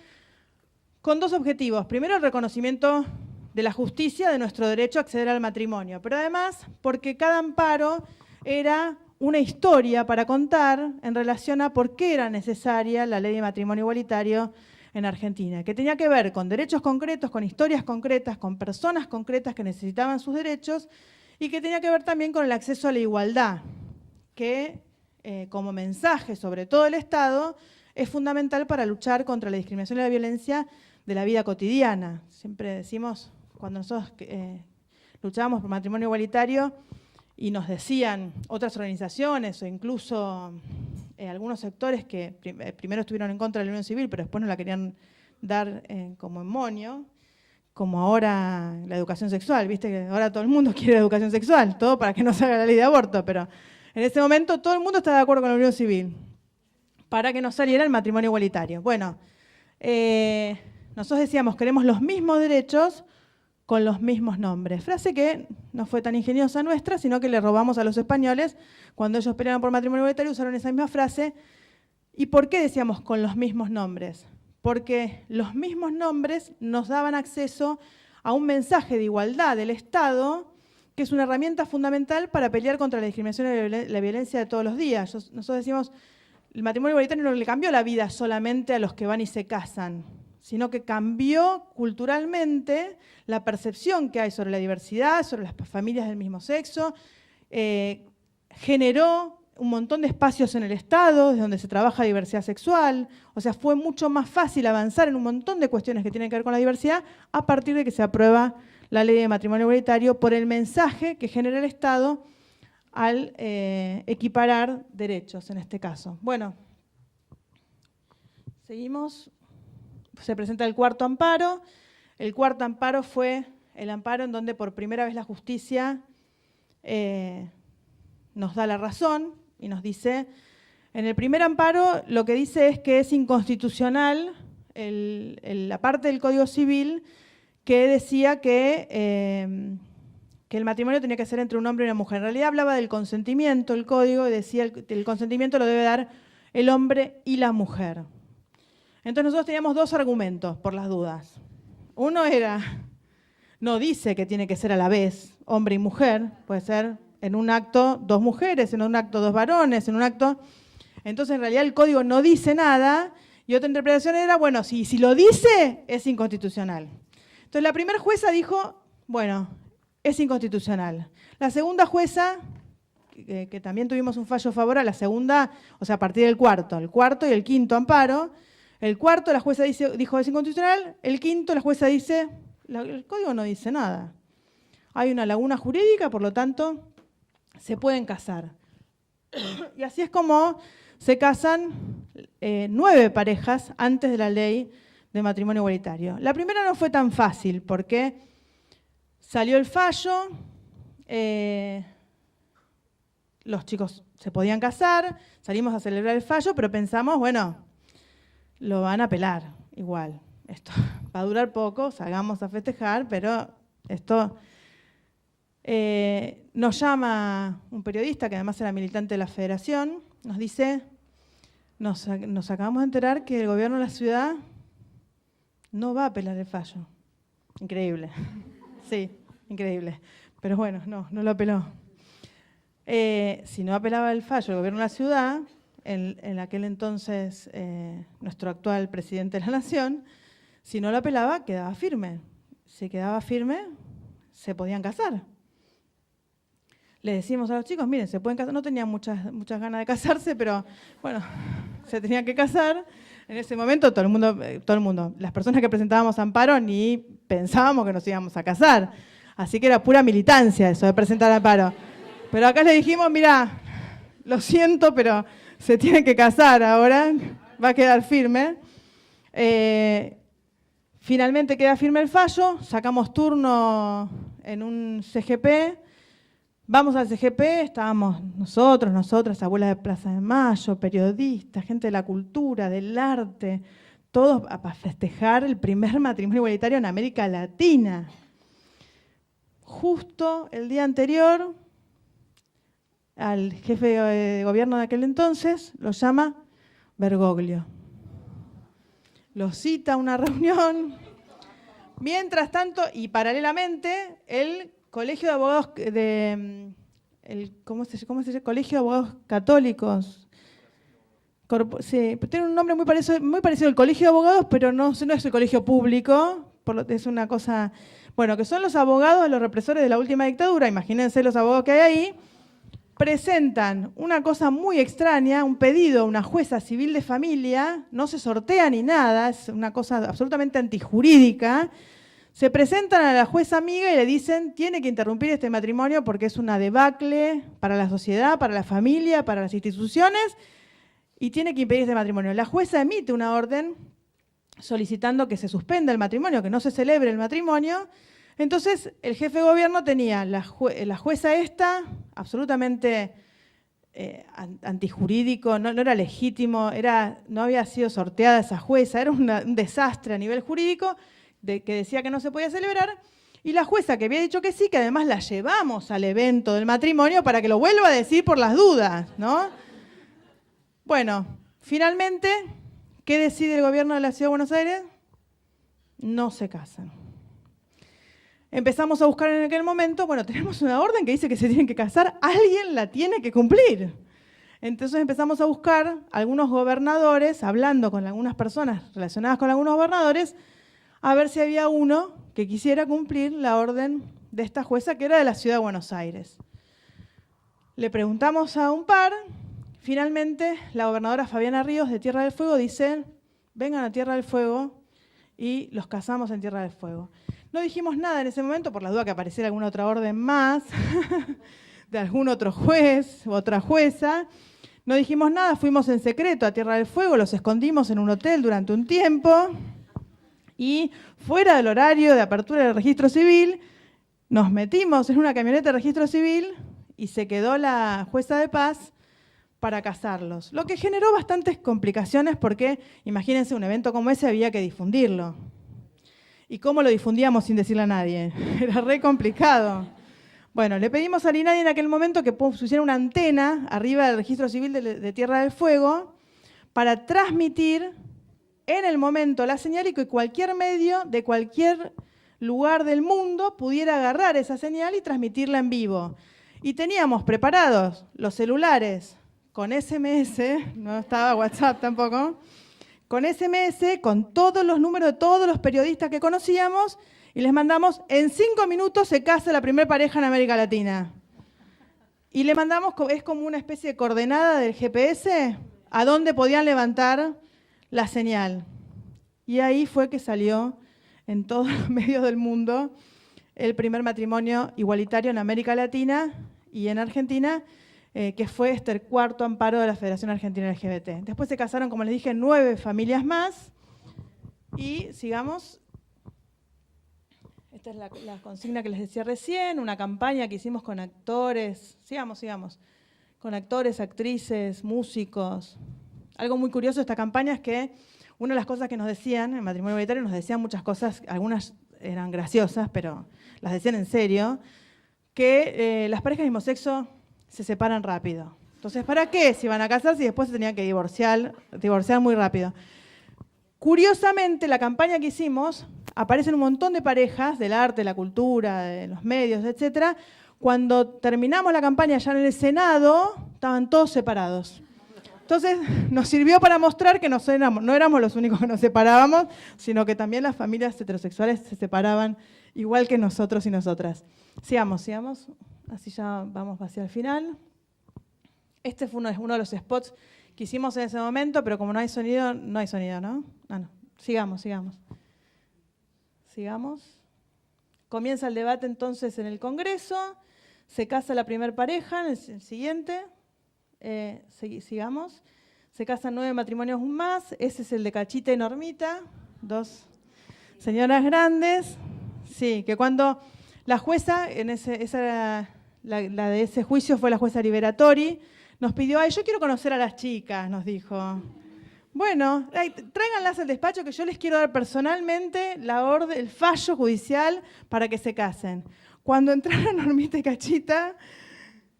con 2 objetivos. Primero, el reconocimiento de la justicia de nuestro derecho a acceder al matrimonio, pero además porque cada amparo era una historia para contar en relación a por qué era necesaria la ley de matrimonio igualitario en Argentina, que tenía que ver con derechos concretos, con historias concretas, con personas concretas que necesitaban sus derechos y que tenía que ver también con el acceso a la igualdad, que como mensaje sobre todo el Estado es fundamental para luchar contra la discriminación y la violencia de la vida cotidiana. Siempre decimos, cuando nosotros luchábamos por matrimonio igualitario y nos decían otras organizaciones o incluso algunos sectores que primero estuvieron en contra de la unión civil, pero después nos la querían dar como en moño, como ahora la educación sexual, viste que ahora todo el mundo quiere educación sexual, todo para que no se haga la ley de aborto, pero en ese momento todo el mundo estaba de acuerdo con la unión civil, para que no saliera el matrimonio igualitario. Bueno, nosotros decíamos, queremos los mismos derechos con los mismos nombres. Frase que no fue tan ingeniosa nuestra, sino que le robamos a los españoles. Cuando ellos pelearon por matrimonio igualitario usaron esa misma frase. ¿Y por qué decíamos con los mismos nombres? Porque los mismos nombres nos daban acceso a un mensaje de igualdad del Estado, que es una herramienta fundamental para pelear contra la discriminación y la violencia de todos los días. Nosotros decimos, el matrimonio igualitario no le cambió la vida solamente a los que van y se casan, sino que cambió culturalmente la percepción que hay sobre la diversidad, sobre las familias del mismo sexo, generó un montón de espacios en el Estado, desde donde se trabaja diversidad sexual, o sea, fue mucho más fácil avanzar en un montón de cuestiones que tienen que ver con la diversidad a partir de que se aprueba la ley de matrimonio igualitario por el mensaje que genera el Estado al equiparar derechos, en este caso. Bueno, seguimos. Se presenta el cuarto amparo. El cuarto amparo fue el amparo en donde por primera vez la justicia nos da la razón y nos dice, en el primer amparo lo que dice es que es inconstitucional la parte del Código Civil que decía que el matrimonio tenía que ser entre un hombre y una mujer. En realidad hablaba del consentimiento, el código, y decía que el consentimiento lo debe dar el hombre y la mujer. Entonces nosotros teníamos 2 argumentos por las dudas. Uno era, no dice que tiene que ser a la vez hombre y mujer, puede ser en un acto 2 mujeres, en un acto 2 varones, en un acto... Entonces en realidad el código no dice nada y otra interpretación era, bueno, si lo dice es inconstitucional. Entonces la primera jueza dijo, bueno, es inconstitucional. La segunda jueza, que también tuvimos un fallo favorable, la segunda, o sea, a partir del cuarto y el quinto amparo, el cuarto la jueza dijo es inconstitucional, el quinto la jueza dice, el código no dice nada. Hay una laguna jurídica, por lo tanto, se pueden casar. Y así es como se casan 9 parejas antes de la ley de matrimonio igualitario. La primera no fue tan fácil porque salió el fallo, los chicos se podían casar, salimos a celebrar el fallo, pero pensamos, bueno, lo van a apelar igual. Esto va a durar poco, salgamos a festejar, pero esto... nos llama un periodista, que además era militante de la Federación, nos dice, nos acabamos de enterar que el gobierno de la ciudad no va a apelar el fallo. Increíble. Sí, increíble. Pero bueno, no lo apeló. Si no apelaba el fallo el gobierno de la ciudad, en aquel entonces nuestro actual presidente de la Nación, si no lo apelaba, quedaba firme. Si quedaba firme, se podían casar. le decimos a los chicos, miren, se pueden casar, no tenían muchas ganas de casarse, pero bueno, se tenían que casar. En ese momento todo el mundo, las personas que presentábamos amparo ni pensábamos que nos íbamos a casar. Así que era pura militancia eso de presentar amparo. Pero acá le dijimos, mira, lo siento, pero se tienen que casar ahora, va a quedar firme. Finalmente queda firme el fallo, sacamos turno en un CGP, vamos al CGP, estábamos nosotras, abuelas de Plaza de Mayo, periodistas, gente de la cultura, del arte, todos para festejar el primer matrimonio igualitario en América Latina. Justo el día anterior, al jefe de gobierno de aquel entonces lo llama Bergoglio. Lo cita a una reunión. Mientras tanto, y paralelamente, el Colegio de Abogados ¿cómo se llama? Colegio de Abogados Católicos. Sí, tiene un nombre muy parecido al Colegio de Abogados, pero no es el colegio público, es una cosa, bueno, que son los abogados de los represores de la última dictadura, imagínense los abogados que hay ahí, presentan una cosa muy extraña, un pedido a una jueza civil de familia, no se sortea ni nada, es una cosa absolutamente antijurídica. Se presentan a la jueza amiga y le dicen, tiene que interrumpir este matrimonio porque es una debacle para la sociedad, para la familia, para las instituciones, y tiene que impedir este matrimonio. La jueza emite una orden solicitando que se suspenda el matrimonio, que no se celebre el matrimonio. Entonces, el jefe de gobierno tenía la jueza esta, absolutamente antijurídico, no era legítimo, no había sido sorteada esa jueza, era un desastre a nivel jurídico, que decía que no se podía celebrar, y la jueza que había dicho que sí, que además la llevamos al evento del matrimonio para que lo vuelva a decir por las dudas, ¿no? Bueno, finalmente, ¿qué decide el gobierno de la Ciudad de Buenos Aires? No se casan. Empezamos a buscar en aquel momento, bueno, tenemos una orden que dice que se tienen que casar, alguien la tiene que cumplir. Entonces empezamos a buscar algunos gobernadores, hablando con algunas personas relacionadas con algunos gobernadores, a ver si había uno que quisiera cumplir la orden de esta jueza, que era de la Ciudad de Buenos Aires. Le preguntamos a un par, finalmente la gobernadora Fabiana Ríos de Tierra del Fuego dice, vengan a Tierra del Fuego y los casamos en Tierra del Fuego. No dijimos nada en ese momento, por la duda que apareciera alguna otra orden más, de algún otro juez u otra jueza. No dijimos nada, fuimos en secreto a Tierra del Fuego, los escondimos en un hotel durante un tiempo y fuera del horario de apertura del registro civil, nos metimos en una camioneta de registro civil y se quedó la jueza de paz para casarlos. Lo que generó bastantes complicaciones porque, imagínense, un evento como ese había que difundirlo. ¿Y cómo lo difundíamos sin decirle a nadie? Era re complicado. Bueno, le pedimos al INADI en aquel momento que pusiera una antena arriba del registro civil de Tierra del Fuego para transmitir en el momento la señal y que cualquier medio de cualquier lugar del mundo pudiera agarrar esa señal y transmitirla en vivo. Y teníamos preparados los celulares con SMS, no estaba WhatsApp tampoco, con SMS, con todos los números de todos los periodistas que conocíamos y les mandamos, en 5 minutos se casa la primera pareja en América Latina. Y le mandamos, es como una especie de coordenada del GPS, a dónde podían levantar la señal. Y ahí fue que salió en todos los medios del mundo el primer matrimonio igualitario en América Latina y en Argentina, que fue el cuarto amparo de la Federación Argentina LGBT. Después se casaron, como les dije, 9 familias más. Y sigamos. Esta es la consigna que les decía recién, una campaña que hicimos con actores. Sigamos. Con actores, actrices, músicos. Algo muy curioso de esta campaña es que una de las cosas que nos decían, en matrimonio igualitario, nos decían muchas cosas, algunas eran graciosas, pero las decían en serio, que las parejas de mismo sexo se separan rápido. Entonces, ¿para qué se iban a casar si después se tenían que divorciar muy rápido? Curiosamente, la campaña que hicimos, aparecen un montón de parejas del arte, de la cultura, de los medios, etcétera. Cuando terminamos la campaña ya en el Senado, estaban todos separados. Entonces, nos sirvió para mostrar que no éramos los únicos que nos separábamos, sino que también las familias heterosexuales se separaban igual que nosotros y nosotras. Sigamos. así ya vamos hacia el final. Este fue uno de los spots que hicimos en ese momento, pero como no hay sonido, ¿no? Ah, no. Sigamos. Comienza el debate entonces en el Congreso, se casa la primera pareja, en el siguiente, sigamos. Se casan 9 matrimonios más, ese es el de Cachita y Normita, 2 señoras grandes. Sí, que cuando la jueza, la de ese juicio fue la jueza Liberatori, nos pidió, ay, yo quiero conocer a las chicas, nos dijo. Bueno, tráiganlas al despacho que yo les quiero dar personalmente el fallo judicial para que se casen. Cuando entraron Normita y Cachita,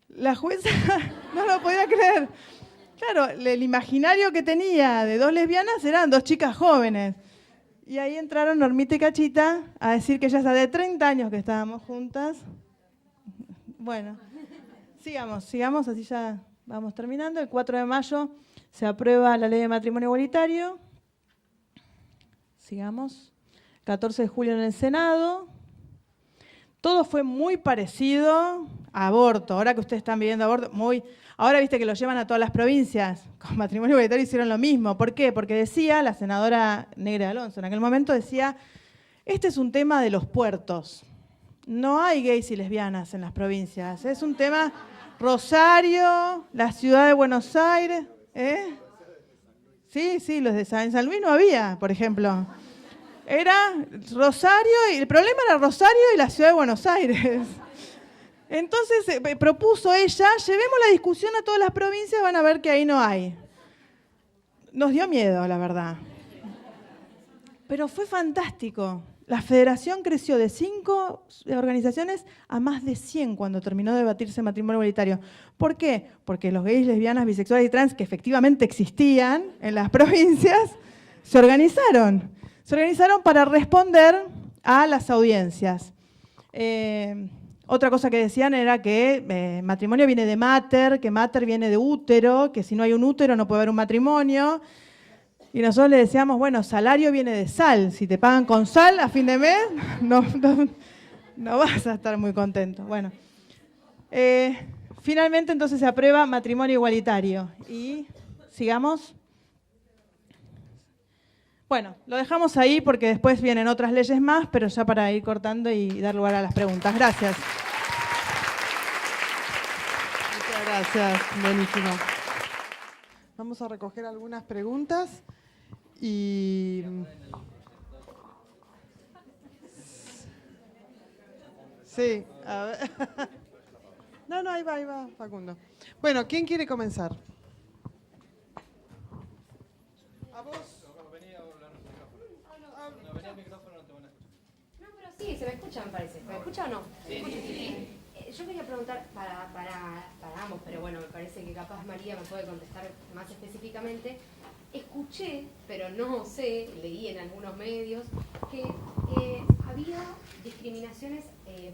la jueza no lo podía creer. Claro, el imaginario que tenía de 2 lesbianas eran 2 chicas jóvenes. Y ahí entraron Normita y Cachita a decir que ya hace de 30 años que estábamos juntas. Bueno, sigamos, así ya vamos terminando. El 4 de mayo se aprueba la ley de matrimonio igualitario. Sigamos. 14 de julio en el Senado. Todo fue muy parecido a aborto. Ahora que ustedes están viviendo aborto, ahora viste que lo llevan a todas las provincias. Con matrimonio igualitario hicieron lo mismo. ¿Por qué? Porque decía, la senadora Negra Alonso en aquel momento decía, este es un tema de los puertos. No hay gays y lesbianas en las provincias. Es un tema Rosario, la ciudad de Buenos Aires. Sí, los de San Luis no había, por ejemplo. Era Rosario, y el problema era Rosario y la ciudad de Buenos Aires. Entonces propuso ella, llevemos la discusión a todas las provincias, van a ver que ahí no hay. Nos dio miedo, la verdad. Pero fue fantástico. La federación creció de 5 organizaciones a más de 100 cuando terminó de debatirse matrimonio igualitario. ¿Por qué? Porque los gays, lesbianas, bisexuales y trans, que efectivamente existían en las provincias, se organizaron. Se organizaron para responder a las audiencias. Otra cosa que decían era que matrimonio viene de mater, que mater viene de útero, que si no hay un útero no puede haber un matrimonio. Y nosotros le decíamos, bueno, salario viene de sal. Si te pagan con sal a fin de mes, no vas a estar muy contento. Bueno, finalmente entonces se aprueba matrimonio igualitario. Y sigamos. Bueno, lo dejamos ahí porque después vienen otras leyes más, pero ya para ir cortando y dar lugar a las preguntas. Gracias. Muchas gracias, buenísimo. Vamos a recoger algunas preguntas y... Sí, a ver. No, ahí va, Facundo. Bueno, ¿quién quiere comenzar? ¿A vos? Sí, se me escucha, me parece. ¿Me escucha o no? Sí. Yo quería preguntar para ambos, pero bueno, me parece que capaz María me puede contestar más específicamente. Escuché, pero no sé, leí en algunos medios, que había discriminaciones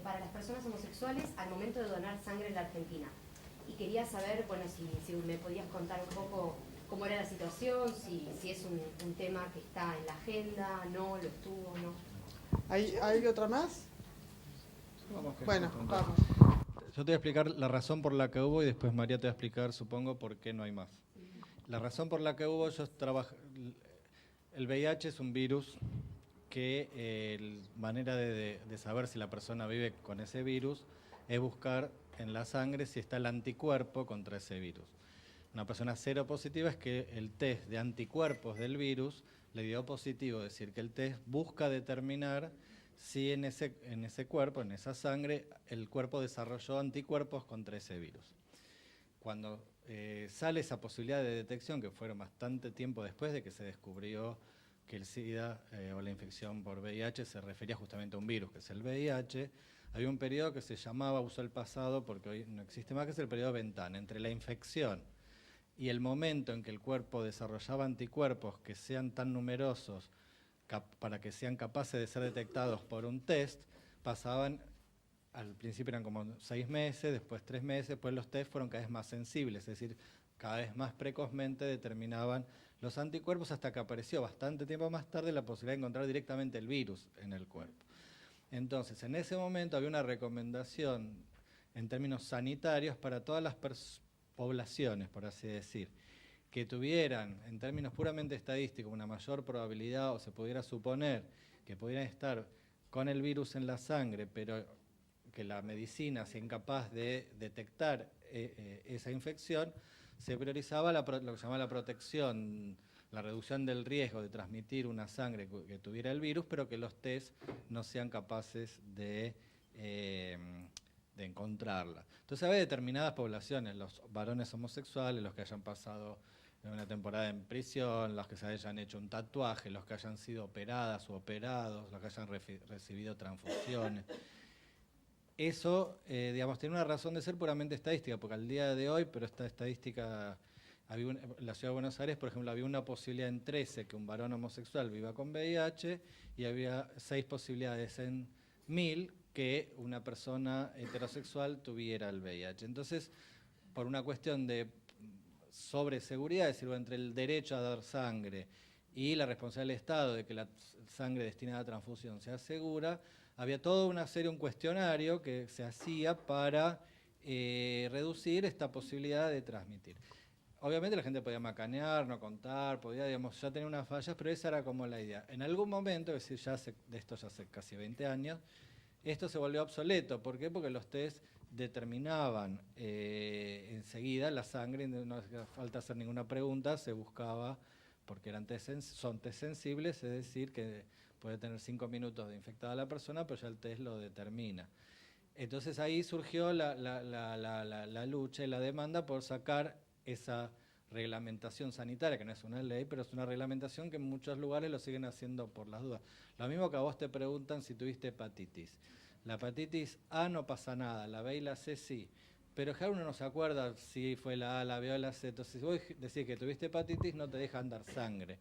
para las personas homosexuales al momento de donar sangre en la Argentina. Y quería saber, bueno, si me podías contar un poco cómo era la situación, si es un tema que está en la agenda, no, lo estuvo, no. ¿Hay otra más? Bueno, vamos. Yo te voy a explicar la razón por la que hubo y después María te va a explicar, supongo, por qué no hay más. La razón por la que hubo, el VIH es un virus que manera de saber si la persona vive con ese virus es buscar en la sangre si está el anticuerpo contra ese virus. Una persona seropositiva es que el test de anticuerpos del virus le dio positivo, es decir, que el test busca determinar si en ese cuerpo, en esa sangre, el cuerpo desarrolló anticuerpos contra ese virus. Cuando sale esa posibilidad de detección, que fueron bastante tiempo después de que se descubrió que el SIDA o la infección por VIH se refería justamente a un virus, que es el VIH, había un periodo que se llamaba, uso el pasado porque hoy no existe más, que es el periodo ventana, entre la infección y el momento en que el cuerpo desarrollaba anticuerpos que sean tan numerosos para que sean capaces de ser detectados por un test, pasaban, al principio eran como 6 meses, después 3 meses, después los test fueron cada vez más sensibles, es decir, cada vez más precozmente determinaban los anticuerpos hasta que apareció bastante tiempo más tarde la posibilidad de encontrar directamente el virus en el cuerpo. Entonces, en ese momento había una recomendación en términos sanitarios para todas las poblaciones, por así decir, que tuvieran, en términos puramente estadísticos, una mayor probabilidad, o se pudiera suponer que pudieran estar con el virus en la sangre, pero que la medicina sea incapaz de detectar esa infección, se priorizaba lo que se llama la protección, la reducción del riesgo de transmitir una sangre que tuviera el virus, pero que los test no sean capaces de encontrarla. Entonces había determinadas poblaciones, los varones homosexuales, los que hayan pasado una temporada en prisión, los que se hayan hecho un tatuaje, los que hayan sido operadas o operados, los que hayan recibido transfusiones. Eso, digamos, tiene una razón de ser puramente estadística, porque al día de hoy, pero esta estadística, en la Ciudad de Buenos Aires, por ejemplo, había una posibilidad en 13 que un varón homosexual viva con VIH y había 6 posibilidades en 1000 que una persona heterosexual tuviera el VIH. Entonces, por una cuestión de sobreseguridad, es decir, entre el derecho a dar sangre y la responsabilidad del Estado de que la sangre destinada a transfusión sea segura, había toda una serie, un cuestionario que se hacía para reducir esta posibilidad de transmitir. Obviamente la gente podía macanear, no contar, podía, digamos, ya tener unas fallas, pero esa era como la idea. En algún momento, es decir, de esto ya hace casi 20 años, esto se volvió obsoleto. ¿Por qué? Porque los test determinaban enseguida la sangre, no hacía falta hacer ninguna pregunta, se buscaba, porque son test sensibles, es decir, que puede tener 5 minutos de infectada la persona, pero ya el test lo determina. Entonces ahí surgió la lucha y la demanda por sacar esa reglamentación sanitaria, que no es una ley, pero es una reglamentación que en muchos lugares lo siguen haciendo por las dudas. Lo mismo que a vos te preguntan si tuviste hepatitis. La hepatitis A no pasa nada, la B y la C sí, pero ya uno no se acuerda si fue la A, la B o la C. Entonces, si vos decís que tuviste hepatitis, no te dejan dar sangre.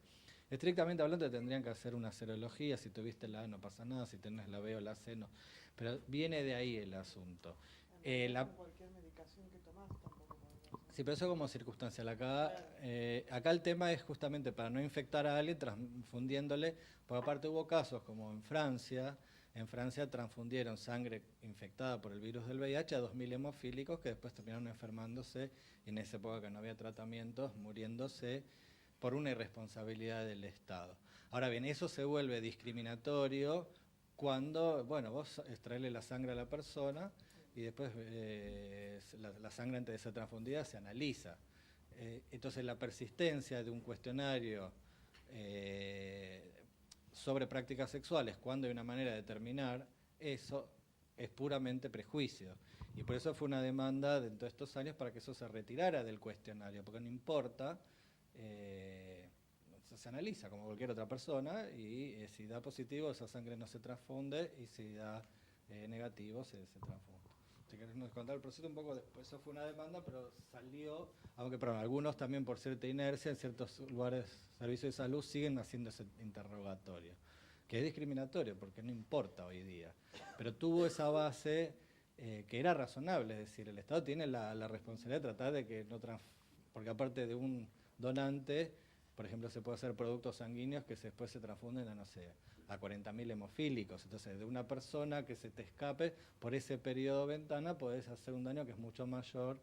Estrictamente hablando, te tendrían que hacer una serología. Si tuviste la A no pasa nada, si tenés la B o la C no. Pero viene de ahí el asunto. Cualquier medicación que tomás tampoco. Sí, pero eso como circunstancial. Acá el tema es justamente para no infectar a alguien transfundiéndole, porque aparte hubo casos como en Francia. En Francia transfundieron sangre infectada por el virus del VIH a 2.000 hemofílicos que después terminaron enfermándose, y en esa época que no había tratamientos, muriéndose por una irresponsabilidad del Estado. Ahora bien, eso se vuelve discriminatorio cuando, bueno, vos extraerle la sangre a la persona y después la sangre antes de ser transfundida se analiza. Entonces la persistencia de un cuestionario sobre prácticas sexuales, cuando hay una manera de determinar eso, es puramente prejuicio. Y por eso fue una demanda dentro de estos años para que eso se retirara del cuestionario, porque no importa, se analiza como cualquier otra persona, y si da positivo esa sangre no se transfunde, y si da negativo se transfunde. Si querés nos contar el proceso un poco después, eso fue una demanda, pero salió, aunque perdón, algunos también por cierta inercia en ciertos lugares, servicios de salud, siguen haciendo ese interrogatorio, que es discriminatorio porque no importa hoy día, pero tuvo esa base que era razonable, es decir, el Estado tiene la responsabilidad de tratar de que no porque aparte de un donante, por ejemplo, se puede hacer productos sanguíneos que después se transfunden a, no sé, a 40.000 hemofílicos. Entonces, de una persona que se te escape por ese periodo ventana, podés hacer un daño que es mucho mayor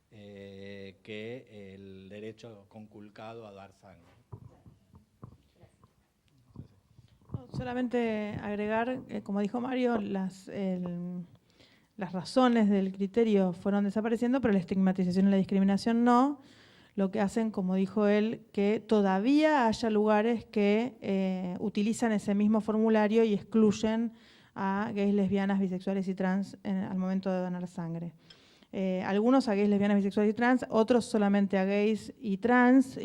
que el derecho conculcado a dar sangre. Solamente agregar, como dijo Mario, las razones del criterio fueron desapareciendo, pero la estigmatización y la discriminación no. Lo que hacen, como dijo él, que todavía haya lugares que utilizan ese mismo formulario y excluyen a gays, lesbianas, bisexuales y trans al momento de donar sangre. Algunos a gays, lesbianas, bisexuales y trans, otros solamente a gays y trans.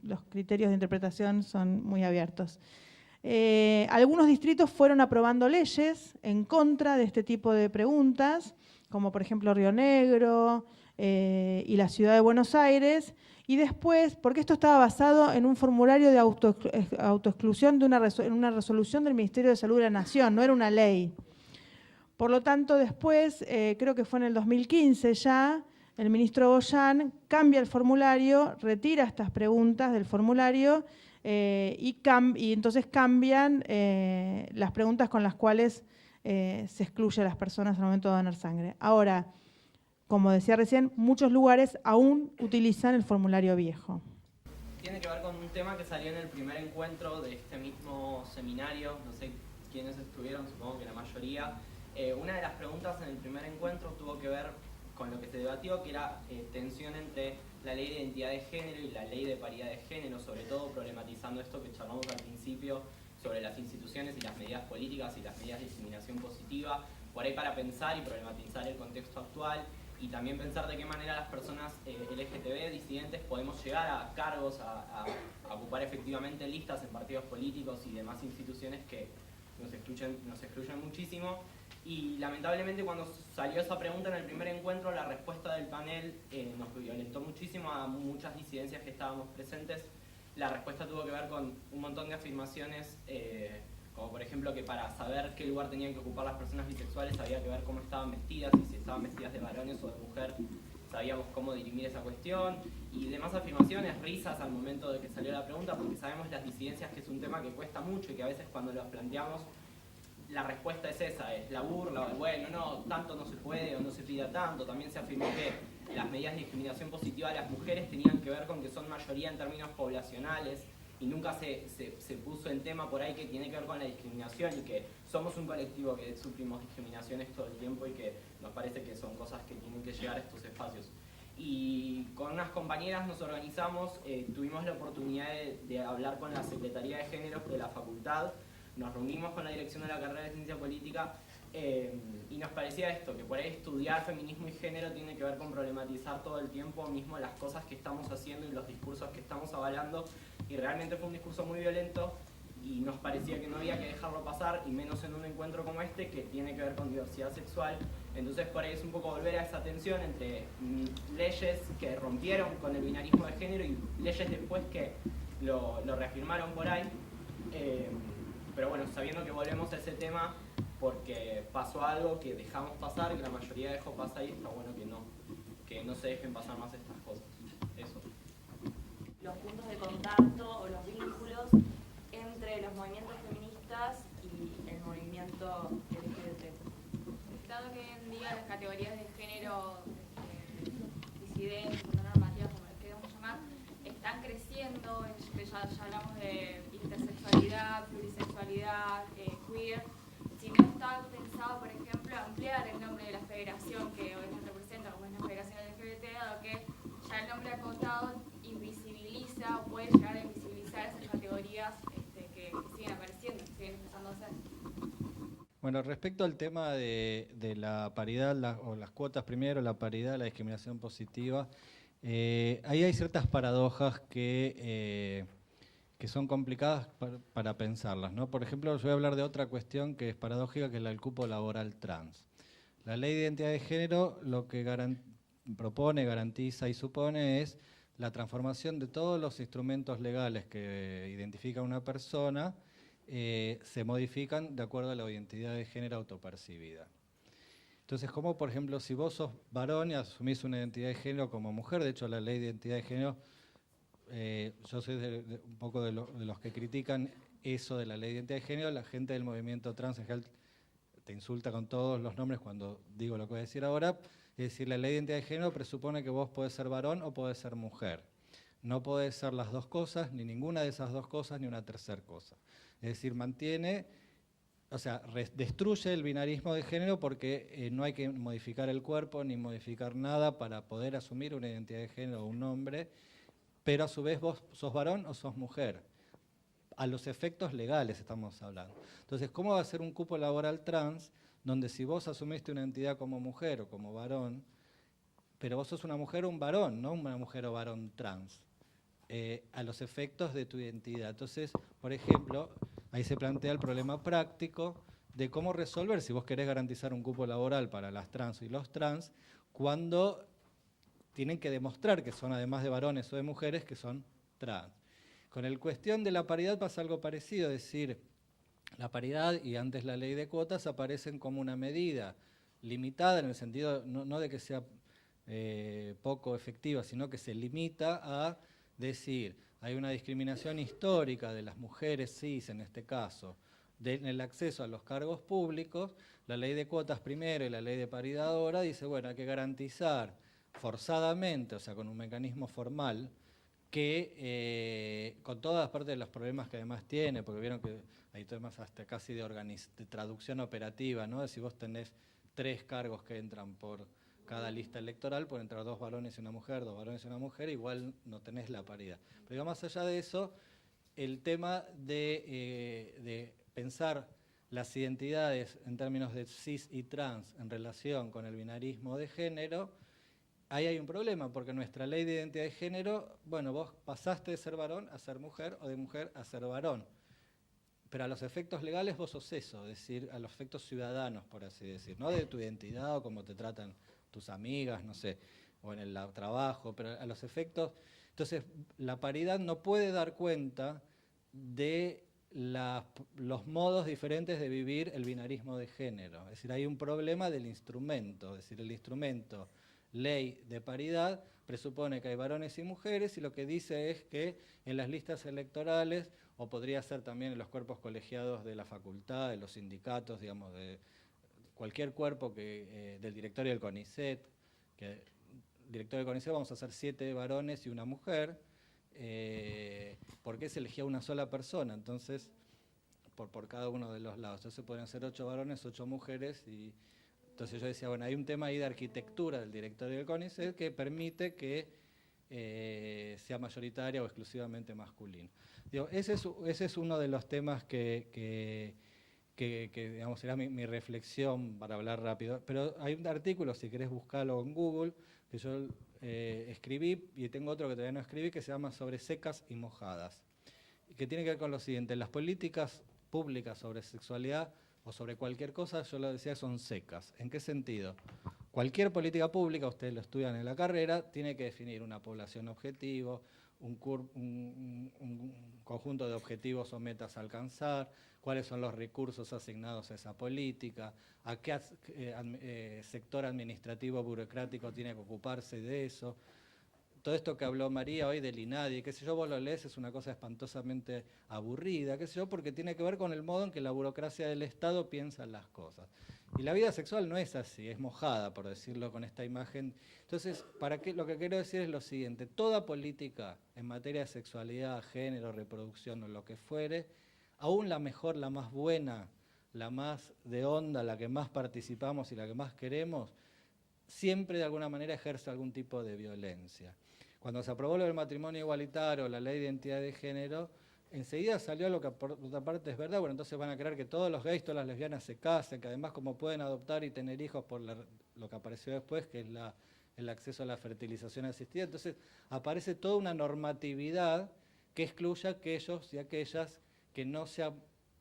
Los criterios de interpretación son muy abiertos. Algunos distritos fueron aprobando leyes en contra de este tipo de preguntas, como por ejemplo Río Negro, y la Ciudad de Buenos Aires, y después, porque esto estaba basado en un formulario de autoexclusión de una resolución del Ministerio de Salud de la Nación, no era una ley. Por lo tanto, después, creo que fue en el 2015 ya, el ministro Goyan cambia el formulario, retira estas preguntas del formulario y entonces cambian las preguntas con las cuales se excluye a las personas al momento de donar sangre. Ahora, como decía recién, muchos lugares aún utilizan el formulario viejo. Tiene que ver con un tema que salió en el primer encuentro de este mismo seminario, no sé quiénes estuvieron, supongo que la mayoría. Una de las preguntas en el primer encuentro tuvo que ver con lo que se debatió, que era tensión entre la ley de identidad de género y la ley de paridad de género, sobre todo problematizando esto que charlamos al principio sobre las instituciones y las medidas políticas y las medidas de discriminación positiva, por ahí para pensar y problematizar el contexto actual y también pensar de qué manera las personas LGTB disidentes podemos llegar a cargos, a ocupar efectivamente listas en partidos políticos y demás instituciones que nos excluyen muchísimo. Y lamentablemente cuando salió esa pregunta en el primer encuentro, la respuesta del panel nos violentó muchísimo a muchas disidencias que estábamos presentes. La respuesta tuvo que ver con un montón de afirmaciones, como por ejemplo que para saber qué lugar tenían que ocupar las personas bisexuales había que ver cómo estaban vestidas, y si estaban vestidas de varones o de mujer sabíamos cómo dirimir esa cuestión, y demás afirmaciones, risas al momento de que salió la pregunta, porque sabemos las disidencias que es un tema que cuesta mucho y que a veces cuando los planteamos la respuesta es esa, es la burla, bueno, no, tanto no se puede o no se pida tanto. También se afirmó que las medidas de discriminación positiva de las mujeres tenían que ver con que son mayoría en términos poblacionales y nunca se puso en tema por ahí que tiene que ver con la discriminación y que somos un colectivo que sufrimos discriminaciones todo el tiempo y que nos parece que son cosas que tienen que llegar a estos espacios. Y con unas compañeras nos organizamos, tuvimos la oportunidad de hablar con la Secretaría de Géneros de la facultad. Nos reunimos con la dirección de la carrera de Ciencia Política y nos parecía esto, que por ahí estudiar feminismo y género tiene que ver con problematizar todo el tiempo mismo las cosas que estamos haciendo y los discursos que estamos avalando, y realmente fue un discurso muy violento y nos parecía que no había que dejarlo pasar, y menos en un encuentro como este que tiene que ver con diversidad sexual. Entonces por ahí es un poco volver a esa tensión entre leyes que rompieron con el binarismo de género y leyes después que lo reafirmaron por ahí. Pero bueno, sabiendo que volvemos a ese tema porque pasó algo que dejamos pasar, que la mayoría dejó pasar, y está bueno que no se dejen pasar más estas cosas. Eso. Los puntos de contacto o los vínculos entre los movimientos feministas y el movimiento LGBT. Dado que hoy en día las categorías de género disidentes, no normativas, como les queremos llamar, están creciendo, ya hablamos de intersexualidad, plurisexualidad, queer. Si no está pensado, por ejemplo, ampliar el nombre de la federación que hoy nos representa, como es la Federación LGBT, dado que ya el nombre acotado invisibiliza o puede llegar a invisibilizar esas categorías que siguen apareciendo, que siguen empezando a hacer. Bueno, respecto al tema de la paridad, o las cuotas primero, la paridad, la discriminación positiva, ahí hay ciertas paradojas que son complicadas para pensarlas, ¿no? Por ejemplo, yo voy a hablar de otra cuestión que es paradójica, que es la del cupo laboral trans. La ley de identidad de género lo que propone, garantiza y supone es la transformación de todos los instrumentos legales que identifican a una persona, se modifican de acuerdo a la identidad de género autopercibida. Entonces, como por ejemplo, si vos sos varón y asumís una identidad de género como mujer, de hecho la ley de identidad de género, yo soy un poco de los que critican eso de la ley de identidad de género. La gente del movimiento trans en general te insulta con todos los nombres cuando digo lo que voy a decir ahora. Es decir, la ley de identidad de género presupone que vos podés ser varón o podés ser mujer. No podés ser las dos cosas, ni ninguna de esas dos cosas, ni una tercera cosa. Es decir, destruye el binarismo de género porque no hay que modificar el cuerpo ni modificar nada para poder asumir una identidad de género o un nombre, pero a su vez vos sos varón o sos mujer. A los efectos legales estamos hablando. Entonces, ¿cómo va a ser un cupo laboral trans donde si vos asumiste una identidad como mujer o como varón, pero vos sos una mujer o un varón, no una mujer o varón trans, a los efectos de tu identidad? Entonces, por ejemplo, ahí se plantea el problema práctico de cómo resolver, si vos querés garantizar un cupo laboral para las trans y los trans, cuando tienen que demostrar que son, además de varones o de mujeres, que son trans. Con el cuestión de la paridad pasa algo parecido, es decir, la paridad y antes la ley de cuotas aparecen como una medida limitada en el sentido no de que sea poco efectiva, sino que se limita a decir, hay una discriminación histórica de las mujeres cis en este caso, en el acceso a los cargos públicos, la ley de cuotas primero y la ley de paridad ahora dice, bueno, hay que garantizar forzadamente, o sea, con un mecanismo formal, que con todas partes de los problemas que además tiene, porque vieron que hay temas hasta casi de traducción operativa, ¿no? Si vos tenés 3 cargos que entran por cada lista electoral, pueden entrar 2 varones y una mujer, 2 varones y una mujer, igual no tenés la paridad. Pero más allá de eso, el tema de pensar las identidades en términos de cis y trans en relación con el binarismo de género, ahí hay un problema, porque nuestra ley de identidad de género, bueno, vos pasaste de ser varón a ser mujer o de mujer a ser varón, pero a los efectos legales vos sos eso, es decir, a los efectos ciudadanos, por así decir, no de tu identidad o cómo te tratan tus amigas, no sé, o en el trabajo, pero a los efectos. Entonces, la paridad no puede dar cuenta de los modos diferentes de vivir el binarismo de género. Es decir, hay un problema del instrumento, es decir, el instrumento ley de paridad presupone que hay varones y mujeres y lo que dice es que en las listas electorales, o podría ser también en los cuerpos colegiados de la facultad, de los sindicatos, digamos, de cualquier cuerpo del directorio del CONICET, que directorio del CONICET vamos a hacer 7 varones y una mujer, porque se elegía una sola persona, entonces, por cada uno de los lados. Entonces podrían ser 8 varones, 8 mujeres, y entonces yo decía, bueno, hay un tema ahí de arquitectura del directorio del CONICET que permite que sea mayoritaria o exclusivamente masculino. Digo, ese es uno de los temas que digamos, será mi reflexión para hablar rápido. Pero hay un artículo, si querés buscarlo en Google, que yo escribí, y tengo otro que todavía no escribí, que se llama Sobre secas y mojadas, y que tiene que ver con lo siguiente: las políticas públicas sobre sexualidad o sobre cualquier cosa, yo lo decía, son secas. ¿En qué sentido? Cualquier política pública, ustedes lo estudian en la carrera, tiene que definir una población objetivo, un conjunto de objetivos o metas a alcanzar, cuáles son los recursos asignados a esa política, a qué sector administrativo burocrático tiene que ocuparse de eso. Todo esto que habló María hoy del INADI, qué sé yo, vos lo lees, es una cosa espantosamente aburrida, qué sé yo, porque tiene que ver con el modo en que la burocracia del Estado piensa en las cosas. Y la vida sexual no es así, es mojada, por decirlo con esta imagen. Entonces, lo que quiero decir es lo siguiente: toda política en materia de sexualidad, género, reproducción o lo que fuere, aún la mejor, la más buena, la más de onda, la que más participamos y la que más queremos, siempre de alguna manera ejerce algún tipo de violencia. Cuando se aprobó lo del matrimonio igualitario, la ley de identidad de género, enseguida salió lo que por otra parte es verdad. Bueno, entonces van a creer que todos los gays, todas las lesbianas se casen, que además como pueden adoptar y tener hijos por lo que apareció después, que es el acceso a la fertilización asistida. Entonces aparece toda una normatividad que excluye a aquellos y aquellas que no se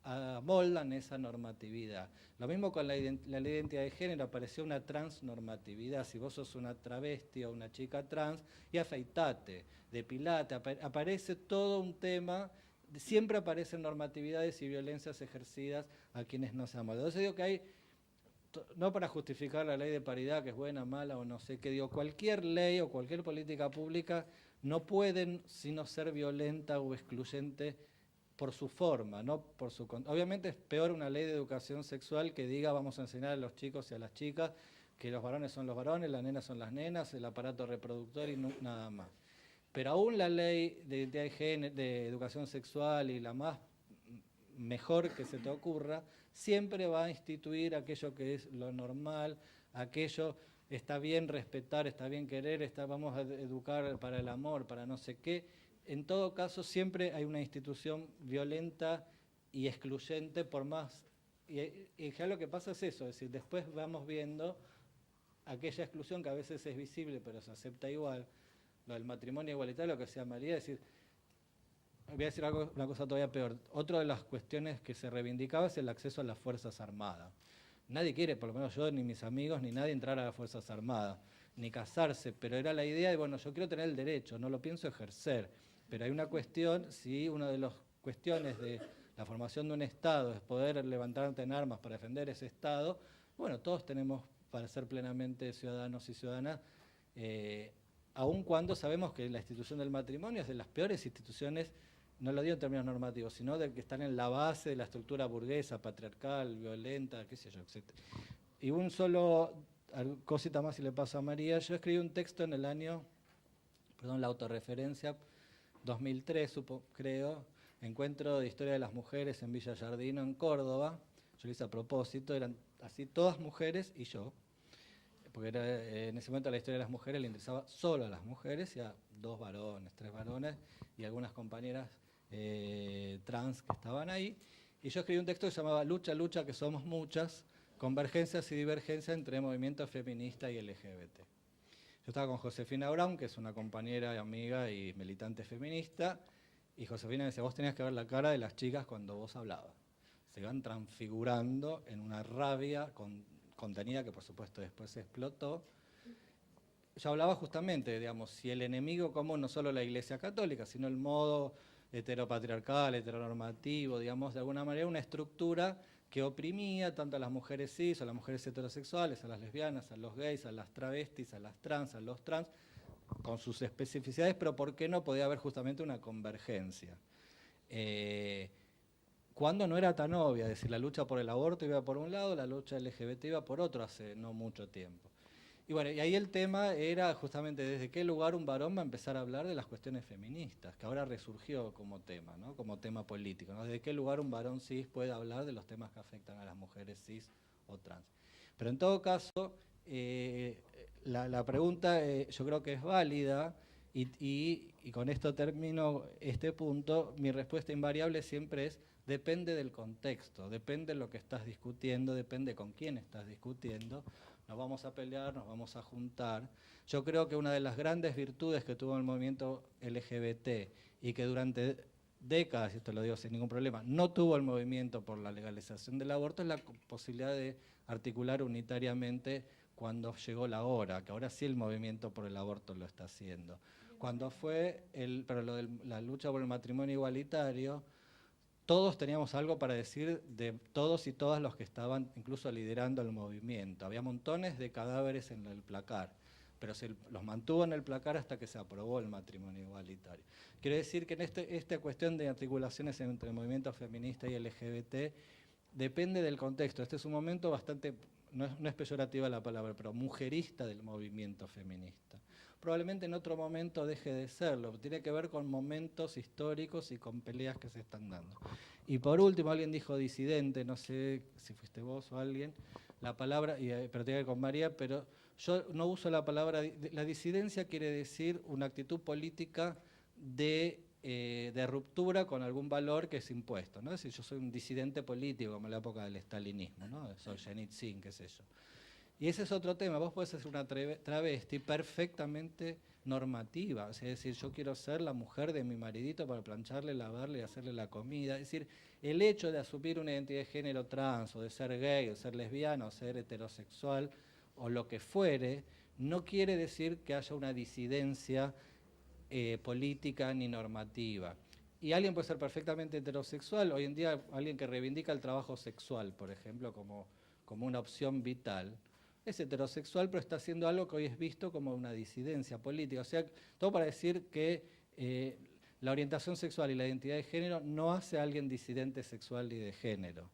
amoldan esa normatividad. Lo mismo con la ley de identidad de género, apareció una transnormatividad. Si vos sos una travesti o una chica trans, y afeitate, depilate, aparece todo un tema, siempre aparecen normatividades y violencias ejercidas a quienes no se amoldan. Entonces digo que hay, no para justificar la ley de paridad, que es buena, mala o no sé qué, digo, cualquier ley o cualquier política pública no pueden sino ser violenta o excluyente por su forma, no por su... Obviamente es peor una ley de educación sexual que diga vamos a enseñar a los chicos y a las chicas que los varones son los varones, las nenas son las nenas, el aparato reproductor y nada más. Pero aún la ley de identidad de género, de educación sexual y la más mejor que se te ocurra, siempre va a instituir aquello que es lo normal, aquello está bien respetar, está bien querer, vamos a educar para el amor, para no sé qué. En todo caso, siempre hay una institución violenta y excluyente por más... Y ya lo que pasa es eso, es decir, después vamos viendo aquella exclusión que a veces es visible, pero se acepta igual, lo del matrimonio igualitario, lo que sea María, es decir, voy a decir una cosa todavía peor. Otra de las cuestiones que se reivindicaba es el acceso a las Fuerzas Armadas. Nadie quiere, por lo menos yo, ni mis amigos, ni nadie entrar a las Fuerzas Armadas, ni casarse, pero era la idea de, bueno, yo quiero tener el derecho, no lo pienso ejercer. Pero hay una cuestión, si una de las cuestiones de la formación de un Estado es poder levantarte en armas para defender ese Estado, bueno, todos tenemos para ser plenamente ciudadanos y ciudadanas, aun cuando sabemos que la institución del matrimonio es de las peores instituciones no lo digo en términos normativos, sino de que están en la base de la estructura burguesa, patriarcal, violenta, qué sé yo, etc. Y un solo cosita más si le paso a María. Yo escribí un texto en el año, la autorreferencia, 2003, creo, Encuentro de Historia de las Mujeres en Villa Giardino, en Córdoba. Yo lo hice a propósito, eran así todas mujeres y yo, porque en ese momento la historia de las mujeres le interesaba solo a las mujeres y a 2 varones, 3 varones y algunas compañeras trans que estaban ahí. Y yo escribí un texto que se llamaba Lucha, lucha, que somos muchas, convergencias y divergencias entre movimiento feminista y LGBT. Yo estaba con Josefina Brown, que es una compañera, amiga y militante feminista, y Josefina me decía, vos tenías que ver la cara de las chicas cuando vos hablabas. Se van transfigurando en una rabia contenida que por supuesto después se explotó. Yo hablaba justamente, digamos, si el enemigo como no solo la Iglesia Católica, sino el modo heteropatriarcal, heteronormativo, digamos, de alguna manera una estructura que oprimía tanto a las mujeres cis, a las mujeres heterosexuales, a las lesbianas, a los gays, a las travestis, a las trans, a los trans, con sus especificidades, pero ¿por qué no podía haber justamente una convergencia? Cuando no era tan obvia, es decir, la lucha por el aborto iba por un lado, la lucha LGBT iba por otro hace no mucho tiempo. Y bueno, y ahí el tema era justamente desde qué lugar un varón va a empezar a hablar de las cuestiones feministas, que ahora resurgió como tema, ¿no? Como tema político, ¿no? Desde qué lugar un varón cis puede hablar de los temas que afectan a las mujeres cis o trans. Pero en todo caso, la pregunta yo creo que es válida y con esto termino este punto. Mi respuesta invariable siempre es depende del contexto, depende de lo que estás discutiendo, depende con quién estás discutiendo. Nos vamos a pelear, nos vamos a juntar. Yo creo que una de las grandes virtudes que tuvo el movimiento LGBT y que durante décadas, y esto lo digo sin ningún problema, no tuvo el movimiento por la legalización del aborto es la posibilidad de articular unitariamente cuando llegó la hora, que ahora sí el movimiento por el aborto lo está haciendo. Cuando fue la lucha por el matrimonio igualitario, todos teníamos algo para decir de todos y todas los que estaban incluso liderando el movimiento. Había montones de cadáveres en el placar, pero se los mantuvo en el placar hasta que se aprobó el matrimonio igualitario. Quiero decir que en esta cuestión de articulaciones entre el movimiento feminista y LGBT depende del contexto. Este es un momento bastante, no es peyorativa la palabra, pero mujerista del movimiento feminista. Probablemente en otro momento deje de serlo, tiene que ver con momentos históricos y con peleas que se están dando. Y por último, alguien dijo disidente, no sé si fuiste vos o alguien, la palabra, pero tiene que ver con María, pero yo no uso la palabra, la disidencia quiere decir una actitud política de ruptura con algún valor que es impuesto, ¿no? Es decir, yo soy un disidente político, como en la época del estalinismo, ¿no? Soy Solzhenitsyn, qué sé yo. Y ese es otro tema, vos podés ser una travesti perfectamente normativa, es decir, yo quiero ser la mujer de mi maridito para plancharle, lavarle y hacerle la comida. Es decir, el hecho de asumir una identidad de género trans, o de ser gay, o ser lesbiana, o ser heterosexual, o lo que fuere, no quiere decir que haya una disidencia política ni normativa. Y alguien puede ser perfectamente heterosexual, hoy en día alguien que reivindica el trabajo sexual, por ejemplo, como una opción vital, es heterosexual, pero está haciendo algo que hoy es visto como una disidencia política. O sea, todo para decir que la orientación sexual y la identidad de género no hace a alguien disidente sexual y de género.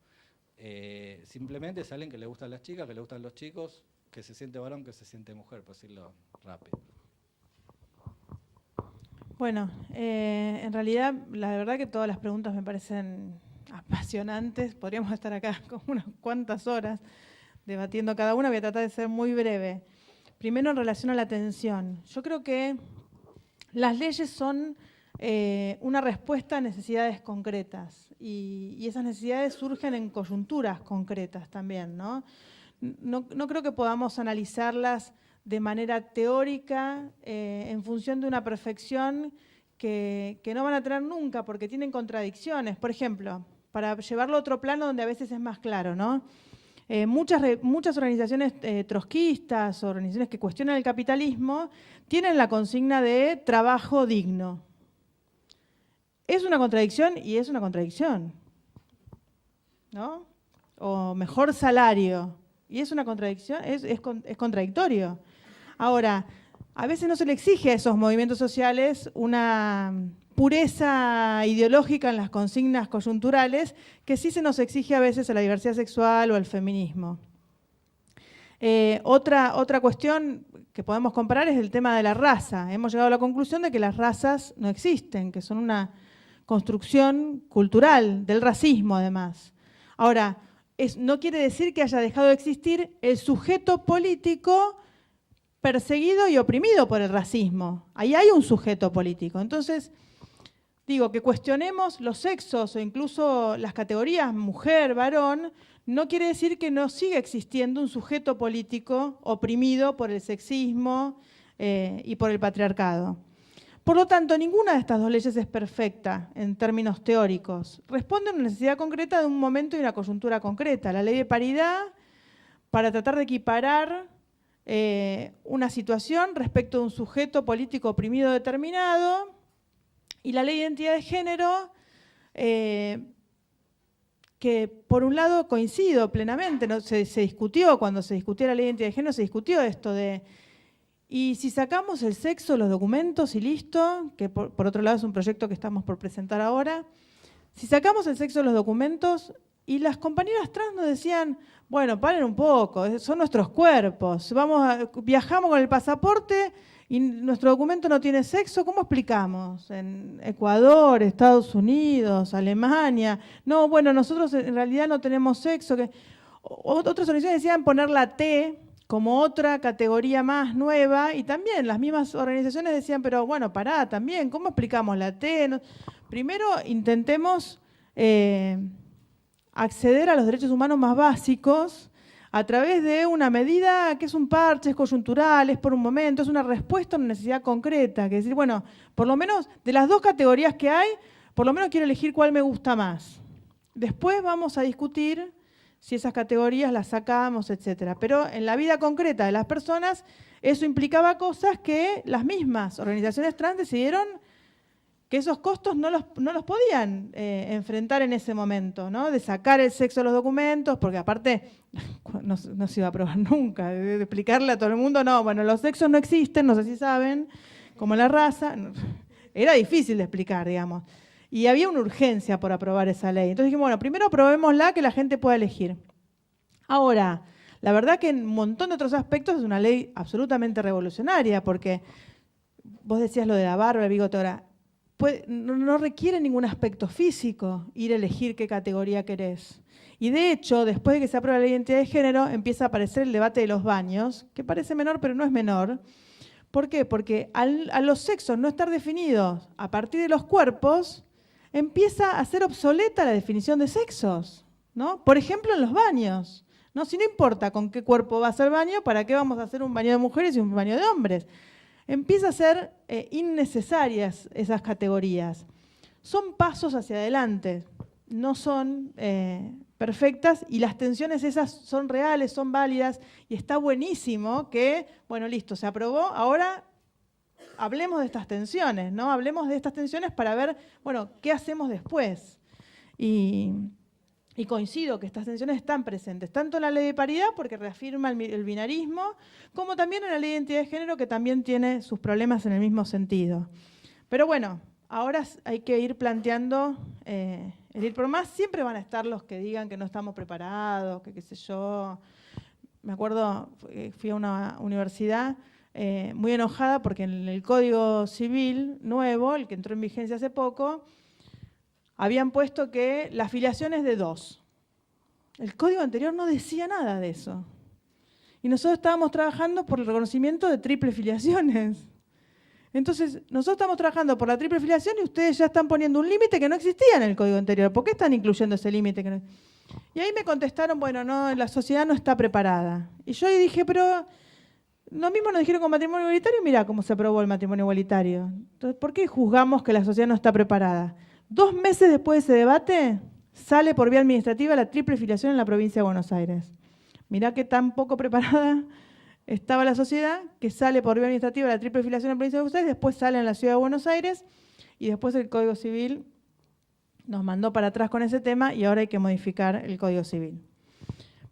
Simplemente es alguien que le gustan las chicas, que le gustan los chicos, que se siente varón, que se siente mujer, por decirlo rápido. Bueno, en realidad, la verdad que todas las preguntas me parecen apasionantes. Podríamos estar acá con unas cuantas horas debatiendo cada una. Voy a tratar de ser muy breve. Primero, en relación a la atención. Yo creo que las leyes son una respuesta a necesidades concretas y esas necesidades surgen en coyunturas concretas también, ¿no? No creo que podamos analizarlas de manera teórica en función de una perfección que no van a tener nunca porque tienen contradicciones. Por ejemplo, para llevarlo a otro plano donde a veces es más claro, ¿no? Muchas organizaciones trotskistas, organizaciones que cuestionan el capitalismo, tienen la consigna de trabajo digno. Es una contradicción y es una contradicción, ¿no? O mejor salario, y es una contradicción, es contradictorio. Ahora, a veces no se le exige a esos movimientos sociales una pureza ideológica en las consignas coyunturales que sí se nos exige a veces a la diversidad sexual o al feminismo. Otra cuestión que podemos comparar es el tema de la raza. Hemos llegado a la conclusión de que las razas no existen, que son una construcción cultural del racismo además. Ahora, no quiere decir que haya dejado de existir el sujeto político perseguido y oprimido por el racismo. Ahí hay un sujeto político. Entonces, digo, que cuestionemos los sexos o incluso las categorías mujer, varón, no quiere decir que no siga existiendo un sujeto político oprimido por el sexismo y por el patriarcado. Por lo tanto, ninguna de estas dos leyes es perfecta en términos teóricos. Responde a una necesidad concreta de un momento y una coyuntura concreta. La ley de paridad, para tratar de equiparar una situación respecto de un sujeto político oprimido determinado, y la ley de identidad de género, que por un lado coincido plenamente, ¿no? se discutió, cuando se discutió la ley de identidad de género, se discutió esto de, y si sacamos el sexo, los documentos y listo, que por otro lado es un proyecto que estamos por presentar ahora, si sacamos el sexo de los documentos, y las compañeras trans nos decían, bueno, paren un poco, son nuestros cuerpos, viajamos con el pasaporte y nuestro documento no tiene sexo, ¿cómo explicamos? En Ecuador, Estados Unidos, Alemania, no, bueno, nosotros en realidad no tenemos sexo. Otras organizaciones decían poner la T como otra categoría más nueva, y también las mismas organizaciones decían, pero bueno, pará, también, ¿cómo explicamos la T? Primero intentemos acceder a los derechos humanos más básicos a través de una medida que es un parche, es coyuntural, es por un momento, es una respuesta a una necesidad concreta, que es decir, bueno, por lo menos de las dos categorías que hay, por lo menos quiero elegir cuál me gusta más. Después vamos a discutir si esas categorías las sacamos, etcétera. Pero en la vida concreta de las personas, eso implicaba cosas que las mismas organizaciones trans decidieron que esos costos no los podían enfrentar en ese momento, ¿no? De sacar el sexo de los documentos, porque aparte no se iba a aprobar nunca, de explicarle a todo el mundo, no, bueno, los sexos no existen, no sé si saben, como la raza, era difícil de explicar, digamos. Y había una urgencia por aprobar esa ley. Entonces dijimos, bueno, primero aprobémosla, que la gente pueda elegir. Ahora, la verdad que en un montón de otros aspectos es una ley absolutamente revolucionaria, porque vos decías lo de la barba, el bigote, ahora, no requiere ningún aspecto físico ir a elegir qué categoría querés. Y de hecho, después de que se aprueba la ley de identidad de género, empieza a aparecer el debate de los baños, que parece menor, pero no es menor. ¿Por qué? Porque a los sexos no estar definidos a partir de los cuerpos, empieza a ser obsoleta la definición de sexos, ¿no? Por ejemplo, en los baños, ¿no? Si no importa con qué cuerpo vas al baño, ¿para qué vamos a hacer un baño de mujeres y un baño de hombres? Empieza a ser innecesarias esas categorías. Son pasos hacia adelante, no son perfectas, y las tensiones esas son reales, son válidas, y está buenísimo que, bueno, listo, se aprobó, ahora hablemos de estas tensiones, ¿no? Hablemos de estas tensiones para ver, bueno, ¿qué hacemos después? Y coincido que estas tensiones están presentes, tanto en la ley de paridad, porque reafirma el binarismo, como también en la ley de identidad de género, que también tiene sus problemas en el mismo sentido. Pero bueno, ahora hay que ir planteando el ir por más. Siempre van a estar los que digan que no estamos preparados, que qué sé yo. Me acuerdo, fui a una universidad muy enojada porque en el Código Civil nuevo, el que entró en vigencia hace poco, habían puesto que la filiación es de 2. El código anterior no decía nada de eso. Y nosotros estábamos trabajando por el reconocimiento de triple filiaciones. Entonces, nosotros estamos trabajando por la triple filiación y ustedes ya están poniendo un límite que no existía en el código anterior. ¿Por qué están incluyendo ese límite? Y ahí me contestaron, bueno, no, la sociedad no está preparada. Y yo ahí dije, pero lo mismo nos dijeron con matrimonio igualitario, y mirá cómo se aprobó el matrimonio igualitario. Entonces, ¿por qué juzgamos que la sociedad no está preparada? 2 meses después de ese debate, sale por vía administrativa la triple filiación en la provincia de Buenos Aires. Mirá qué tan poco preparada estaba la sociedad, que sale por vía administrativa la triple filiación en la provincia de Buenos Aires, después sale en la ciudad de Buenos Aires, y después el Código Civil nos mandó para atrás con ese tema, y ahora hay que modificar el Código Civil.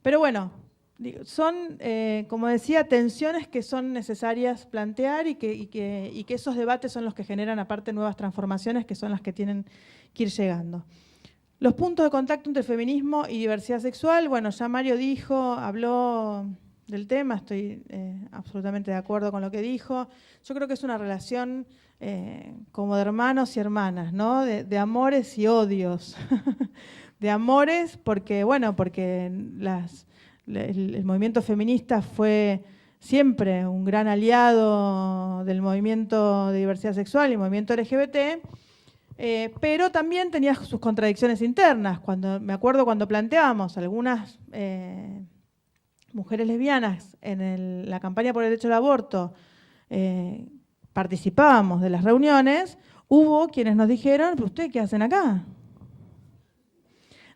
Pero bueno, son, como decía, tensiones que son necesarias plantear y que esos debates son los que generan aparte nuevas transformaciones que son las que tienen que ir llegando. Los puntos de contacto entre feminismo y diversidad sexual, bueno, ya Mario dijo, habló del tema, estoy absolutamente de acuerdo con lo que dijo. Yo creo que es una relación como de hermanos y hermanas, ¿no? De amores y odios. De amores porque, bueno, porque el movimiento feminista fue siempre un gran aliado del movimiento de diversidad sexual y el movimiento LGBT, pero también tenía sus contradicciones internas. Me acuerdo cuando planteábamos algunas mujeres lesbianas en la campaña por el derecho al aborto, participábamos de las reuniones, hubo quienes nos dijeron, ¿pero ustedes qué hacen acá?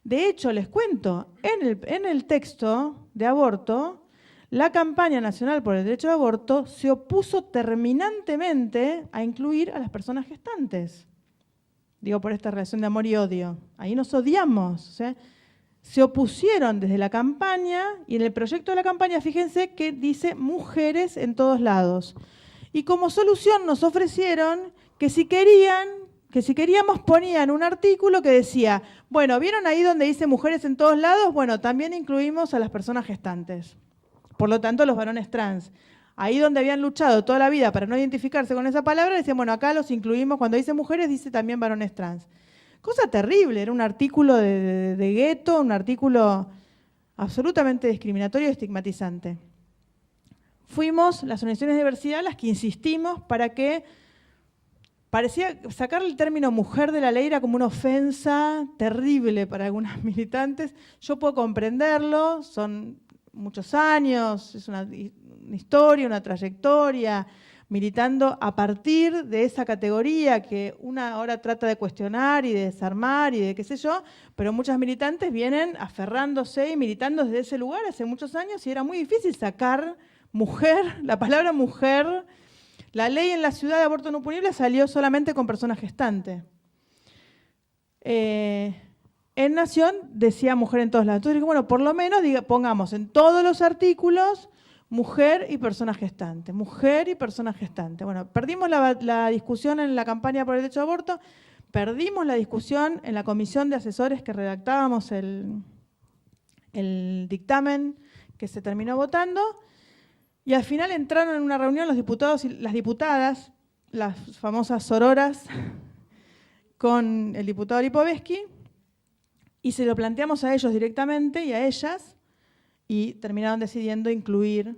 De hecho, les cuento, en el texto de aborto, la campaña nacional por el derecho al aborto se opuso terminantemente a incluir a las personas gestantes. Digo, por esta relación de amor y odio. Ahí nos odiamos. O sea, se opusieron desde la campaña y en el proyecto de la campaña, fíjense que dice mujeres en todos lados. Y como solución nos ofrecieron que si queríamos ponían un artículo que decía, bueno, ¿vieron ahí donde dice mujeres en todos lados? Bueno, también incluimos a las personas gestantes. Por lo tanto, los varones trans. Ahí donde habían luchado toda la vida para no identificarse con esa palabra, decían, bueno, acá los incluimos, cuando dice mujeres, dice también varones trans. Cosa terrible, era un artículo de gueto, un artículo absolutamente discriminatorio y estigmatizante. Fuimos las organizaciones de diversidad las que insistimos para que parecía sacar el término mujer de la ley era como una ofensa terrible para algunas militantes. Yo puedo comprenderlo, son muchos años, es una historia, una trayectoria, militando a partir de esa categoría que una ahora trata de cuestionar y de desarmar y de qué sé yo, pero muchas militantes vienen aferrándose y militando desde ese lugar hace muchos años y era muy difícil sacar mujer, la palabra mujer. La ley en la ciudad de aborto no punible salió solamente con personas gestantes. En Nación decía mujer en todos lados. Entonces, bueno, por lo menos pongamos en todos los artículos mujer y persona gestante, mujer y persona gestante. Bueno, perdimos la discusión en la campaña por el derecho al aborto, perdimos la discusión en la comisión de asesores que redactábamos el dictamen que se terminó votando, y al final entraron en una reunión los diputados y las diputadas, las famosas sororas, con el diputado Lipovetsky, y se lo planteamos a ellos directamente y a ellas, y terminaron decidiendo incluir,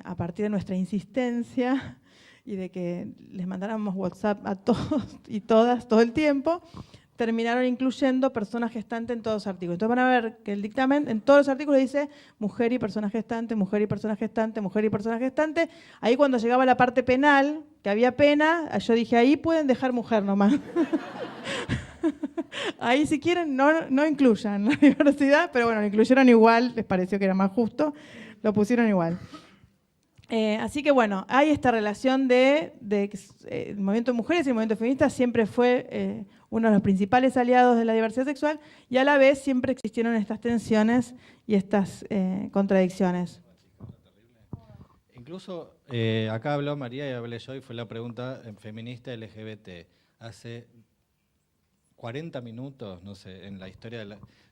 a partir de nuestra insistencia y de que les mandáramos WhatsApp a todos y todas todo el tiempo, terminaron incluyendo personas gestantes en todos los artículos. Entonces van a ver que el dictamen en todos los artículos dice mujer y persona gestante, mujer y persona gestante, mujer y persona gestante. Ahí cuando llegaba la parte penal, que había pena, yo dije, ahí pueden dejar mujer nomás. Ahí si quieren no incluyan la diversidad, pero bueno, lo incluyeron igual, les pareció que era más justo, lo pusieron igual. Así que bueno, hay esta relación de el movimiento de mujeres y el movimiento feminista siempre fue uno de los principales aliados de la diversidad sexual y a la vez siempre existieron estas tensiones y estas contradicciones. Incluso acá habló María y hablé yo y fue la pregunta feminista LGBT. Hace 40 minutos, no sé, en la historia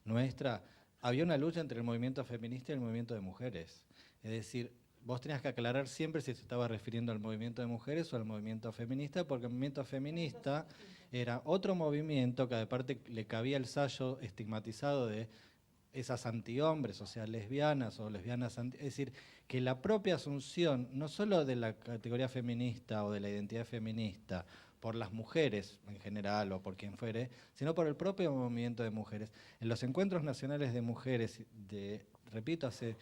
nuestra, había una lucha entre el movimiento feminista y el movimiento de mujeres. Es decir, vos tenías que aclarar siempre si se estaba refiriendo al movimiento de mujeres o al movimiento feminista, porque el movimiento feminista era otro movimiento que aparte le cabía el sayo estigmatizado de esas antihombres, o sea, lesbianas o lesbianas es decir, que la propia asunción, no solo de la categoría feminista o de la identidad feminista, por las mujeres en general o por quien fuere, sino por el propio movimiento de mujeres. En los encuentros nacionales de mujeres, repito, hace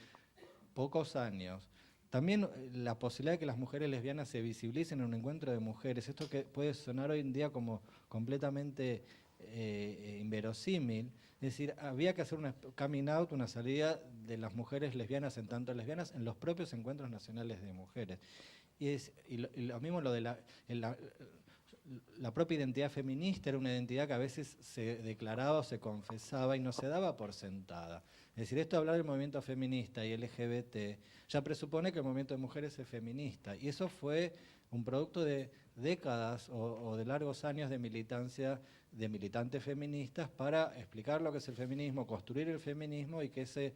pocos años, también la posibilidad de que las mujeres lesbianas se visibilicen en un encuentro de mujeres, esto que puede sonar hoy en día como completamente inverosímil, es decir, había que hacer una coming out, una salida de las mujeres lesbianas en tanto lesbianas en los propios encuentros nacionales de mujeres. Y lo mismo lo de la propia identidad feminista era una identidad que a veces se declaraba o se confesaba y no se daba por sentada. Es decir, esto de hablar del movimiento feminista y LGBT ya presupone que el movimiento de mujeres es feminista. Y eso fue un producto de décadas o de largos años de militancia de militantes feministas para explicar lo que es el feminismo, construir el feminismo y que ese...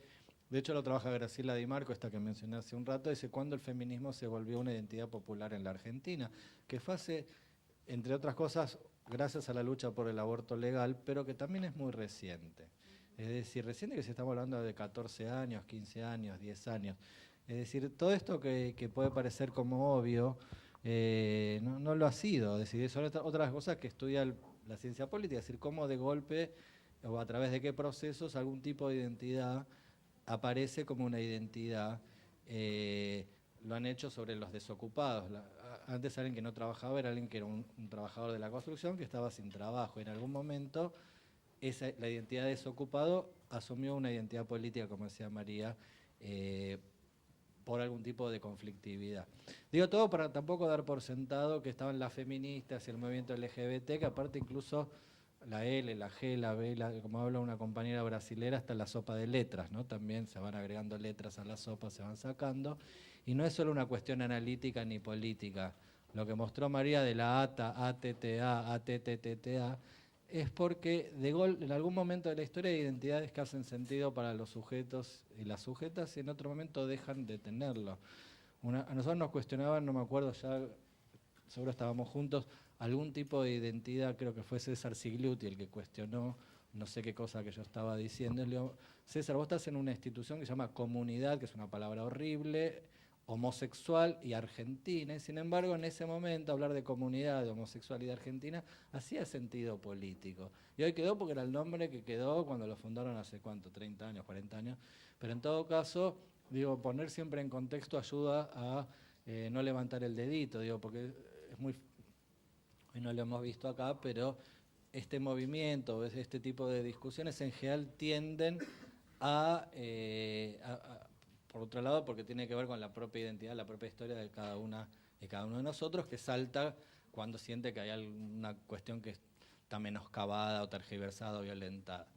De hecho lo trabaja Graciela Di Marco, esta que mencioné hace un rato, dice cuándo el feminismo se volvió una identidad popular en la Argentina, que fue hace, entre otras cosas, gracias a la lucha por el aborto legal, pero que también es muy reciente. Es decir, reciente que se estamos hablando de 14 años, 15 años, 10 años. Es decir, todo esto que puede parecer como obvio, no lo ha sido. Es decir, son otras cosas que estudia la ciencia política, es decir, cómo de golpe o a través de qué procesos algún tipo de identidad aparece como una identidad. Lo han hecho sobre los desocupados. Antes alguien que no trabajaba era alguien que era un trabajador de la construcción que estaba sin trabajo. En algún momento la identidad de desocupado asumió una identidad política, como decía María, por algún tipo de conflictividad. Digo todo para tampoco dar por sentado que estaban las feministas y el movimiento LGBT, que aparte incluso la L, la G, la B, como habla una compañera brasilera, hasta la sopa de letras, ¿no? También se van agregando letras a la sopa, se van sacando. Y no es solo una cuestión analítica ni política. Lo que mostró María de la ATA, ATTA, ATTTA, es porque en algún momento de la historia hay identidades que hacen sentido para los sujetos y las sujetas y en otro momento dejan de tenerlo. A nosotros nos cuestionaban, no me acuerdo ya, seguro estábamos juntos, algún tipo de identidad, creo que fue César Sigliuti el que cuestionó no sé qué cosa que yo estaba diciendo. Le digo, César, vos estás en una institución que se llama comunidad, que es una palabra horrible, homosexual y argentina, y sin embargo en ese momento hablar de comunidad, de homosexualidad argentina, hacía sentido político. Y hoy quedó porque era el nombre que quedó cuando lo fundaron hace cuánto, 30 años, 40 años, pero en todo caso, digo, poner siempre en contexto ayuda a no levantar el dedito, digo, porque es muy... Hoy no lo hemos visto acá, pero este movimiento, este tipo de discusiones en general tienden por otro lado, porque tiene que ver con la propia identidad, la propia historia de cada uno de nosotros, que salta cuando siente que hay alguna cuestión que está menoscabada o tergiversada o violentada.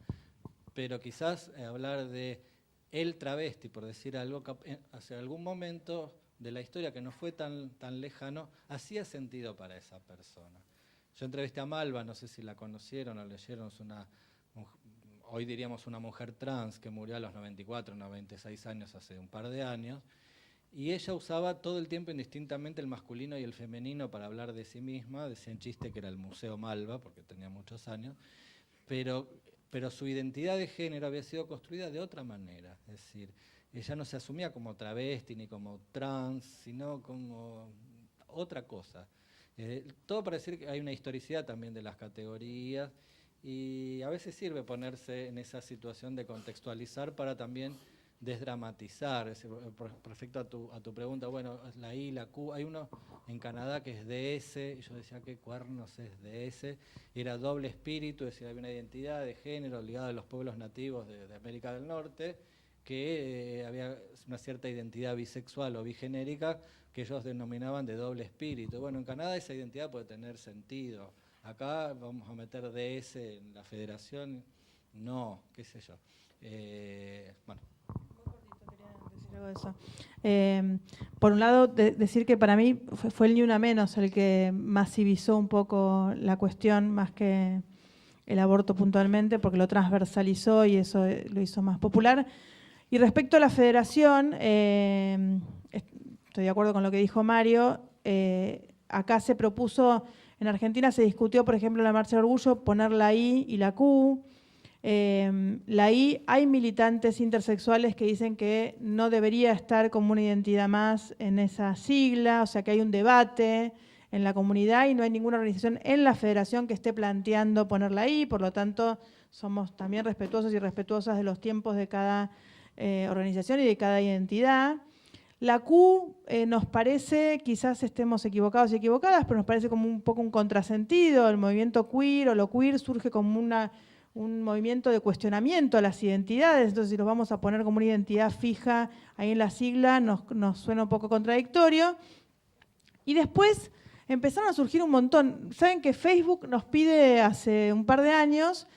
Pero quizás hablar de el travesti, por decir algo, hacia algún momento de la historia que no fue tan lejano, hacía sentido para esa persona. Yo entrevisté a Malva, no sé si la conocieron o leyeron, es hoy diríamos una mujer trans que murió a los 94, 96 años, hace un par de años, y ella usaba todo el tiempo indistintamente el masculino y el femenino para hablar de sí misma, decía en chiste que era el Museo Malva, porque tenía muchos años, pero su identidad de género había sido construida de otra manera, es decir, ella no se asumía como travesti ni como trans, sino como otra cosa. Todo para decir que hay una historicidad también de las categorías y a veces sirve ponerse en esa situación de contextualizar para también desdramatizar. Respecto a tu pregunta, bueno, la I, la Q, hay uno en Canadá que es DS, y yo decía, ¿qué cuernos es DS? Y era doble espíritu, es decir, había una identidad de género ligada a los pueblos nativos de América del Norte, que había una cierta identidad bisexual o bigenérica que ellos denominaban de doble espíritu. Bueno, en Canadá esa identidad puede tener sentido. Acá vamos a meter DS en la federación, no, qué sé yo. Bueno. Por un lado, decir que para mí fue el Ni Una Menos el que masivizó un poco la cuestión más que el aborto puntualmente, porque lo transversalizó y eso lo hizo más popular. Y respecto a la federación, estoy de acuerdo con lo que dijo Mario, acá se propuso, en Argentina se discutió, por ejemplo, en la Marcha del Orgullo, poner la I y la Q. La I, hay militantes intersexuales que dicen que no debería estar como una identidad más en esa sigla, o sea que hay un debate en la comunidad y no hay ninguna organización en la federación que esté planteando poner la I, por lo tanto somos también respetuosos y respetuosas de los tiempos de cada organización y de cada identidad. La Q nos parece, quizás estemos equivocados y equivocadas, pero nos parece como un poco un contrasentido. El movimiento queer o lo queer surge como un movimiento de cuestionamiento a las identidades, entonces si los vamos a poner como una identidad fija ahí en la sigla nos suena un poco contradictorio. Y después empezaron a surgir un montón. Saben que Facebook nos pide hace un par de años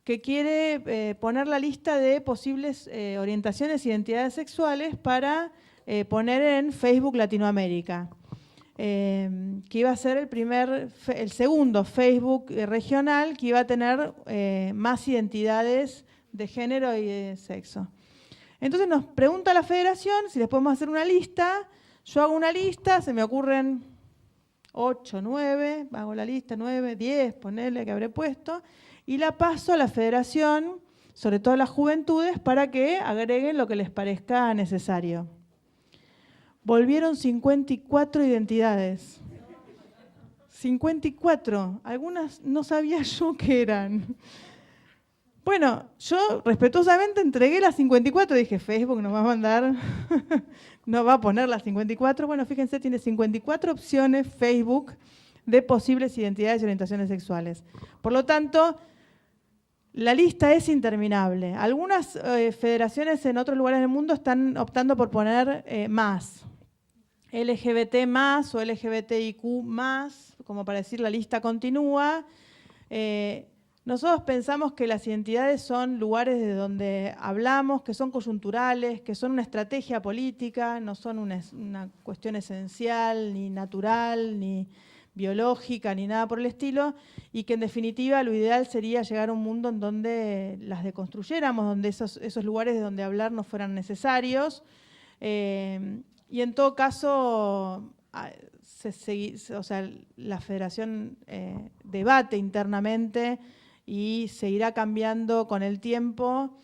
que quiere poner la lista de posibles orientaciones e identidades sexuales para poner en Facebook Latinoamérica, que iba a ser el segundo Facebook regional que iba a tener más identidades de género y de sexo. Entonces nos pregunta la federación si les podemos hacer una lista. Yo hago una lista, se me ocurren 8, 9, hago la lista, 9, 10, ponele que habré puesto, y la paso a la federación, sobre todo a las juventudes, para que agreguen lo que les parezca necesario. Volvieron 54 identidades. 54. Algunas no sabía yo qué eran. Bueno, yo respetuosamente entregué las 54. Dije, Facebook nos va a mandar, nos va a poner las 54. Bueno, fíjense, tiene 54 opciones Facebook de posibles identidades y orientaciones sexuales. Por lo tanto, la lista es interminable. Algunas federaciones en otros lugares del mundo están optando por poner más. LGBT más o LGBTIQ más, como para decir la lista continúa. Nosotros pensamos que las identidades son lugares de donde hablamos, que son coyunturales, que son una estrategia política, no son una cuestión esencial, ni natural, ni biológica, ni nada por el estilo, y que en definitiva lo ideal sería llegar a un mundo en donde las deconstruyéramos, donde esos lugares de donde hablar no fueran necesarios. Y en todo caso, la federación debate internamente y seguirá cambiando con el tiempo,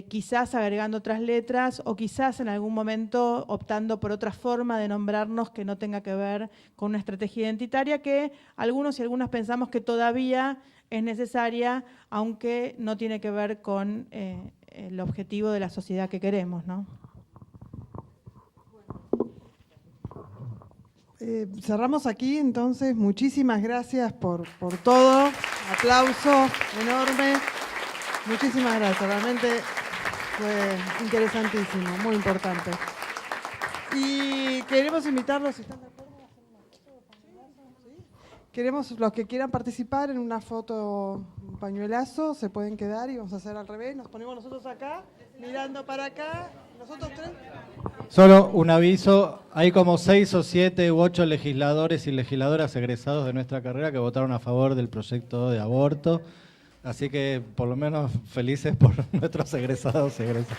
quizás agregando otras letras o quizás en algún momento optando por otra forma de nombrarnos que no tenga que ver con una estrategia identitaria que algunos y algunas pensamos que todavía es necesaria, aunque no tiene que ver con el objetivo de la sociedad que queremos, ¿no? Cerramos aquí, entonces, muchísimas gracias por todo, aplauso enorme, muchísimas gracias, realmente fue interesantísimo, muy importante. Y queremos invitarlos, si están de acuerdo, a hacer una foto, ¿sí? Queremos, los que quieran participar en una foto, un pañuelazo, se pueden quedar y vamos a hacer al revés, nos ponemos nosotros acá, mirando para acá, nosotros tres. Solo un aviso, hay como 6 o 7 u 8 legisladores y legisladoras egresados de nuestra carrera que votaron a favor del proyecto de aborto, así que por lo menos felices por nuestros egresados y egresadas.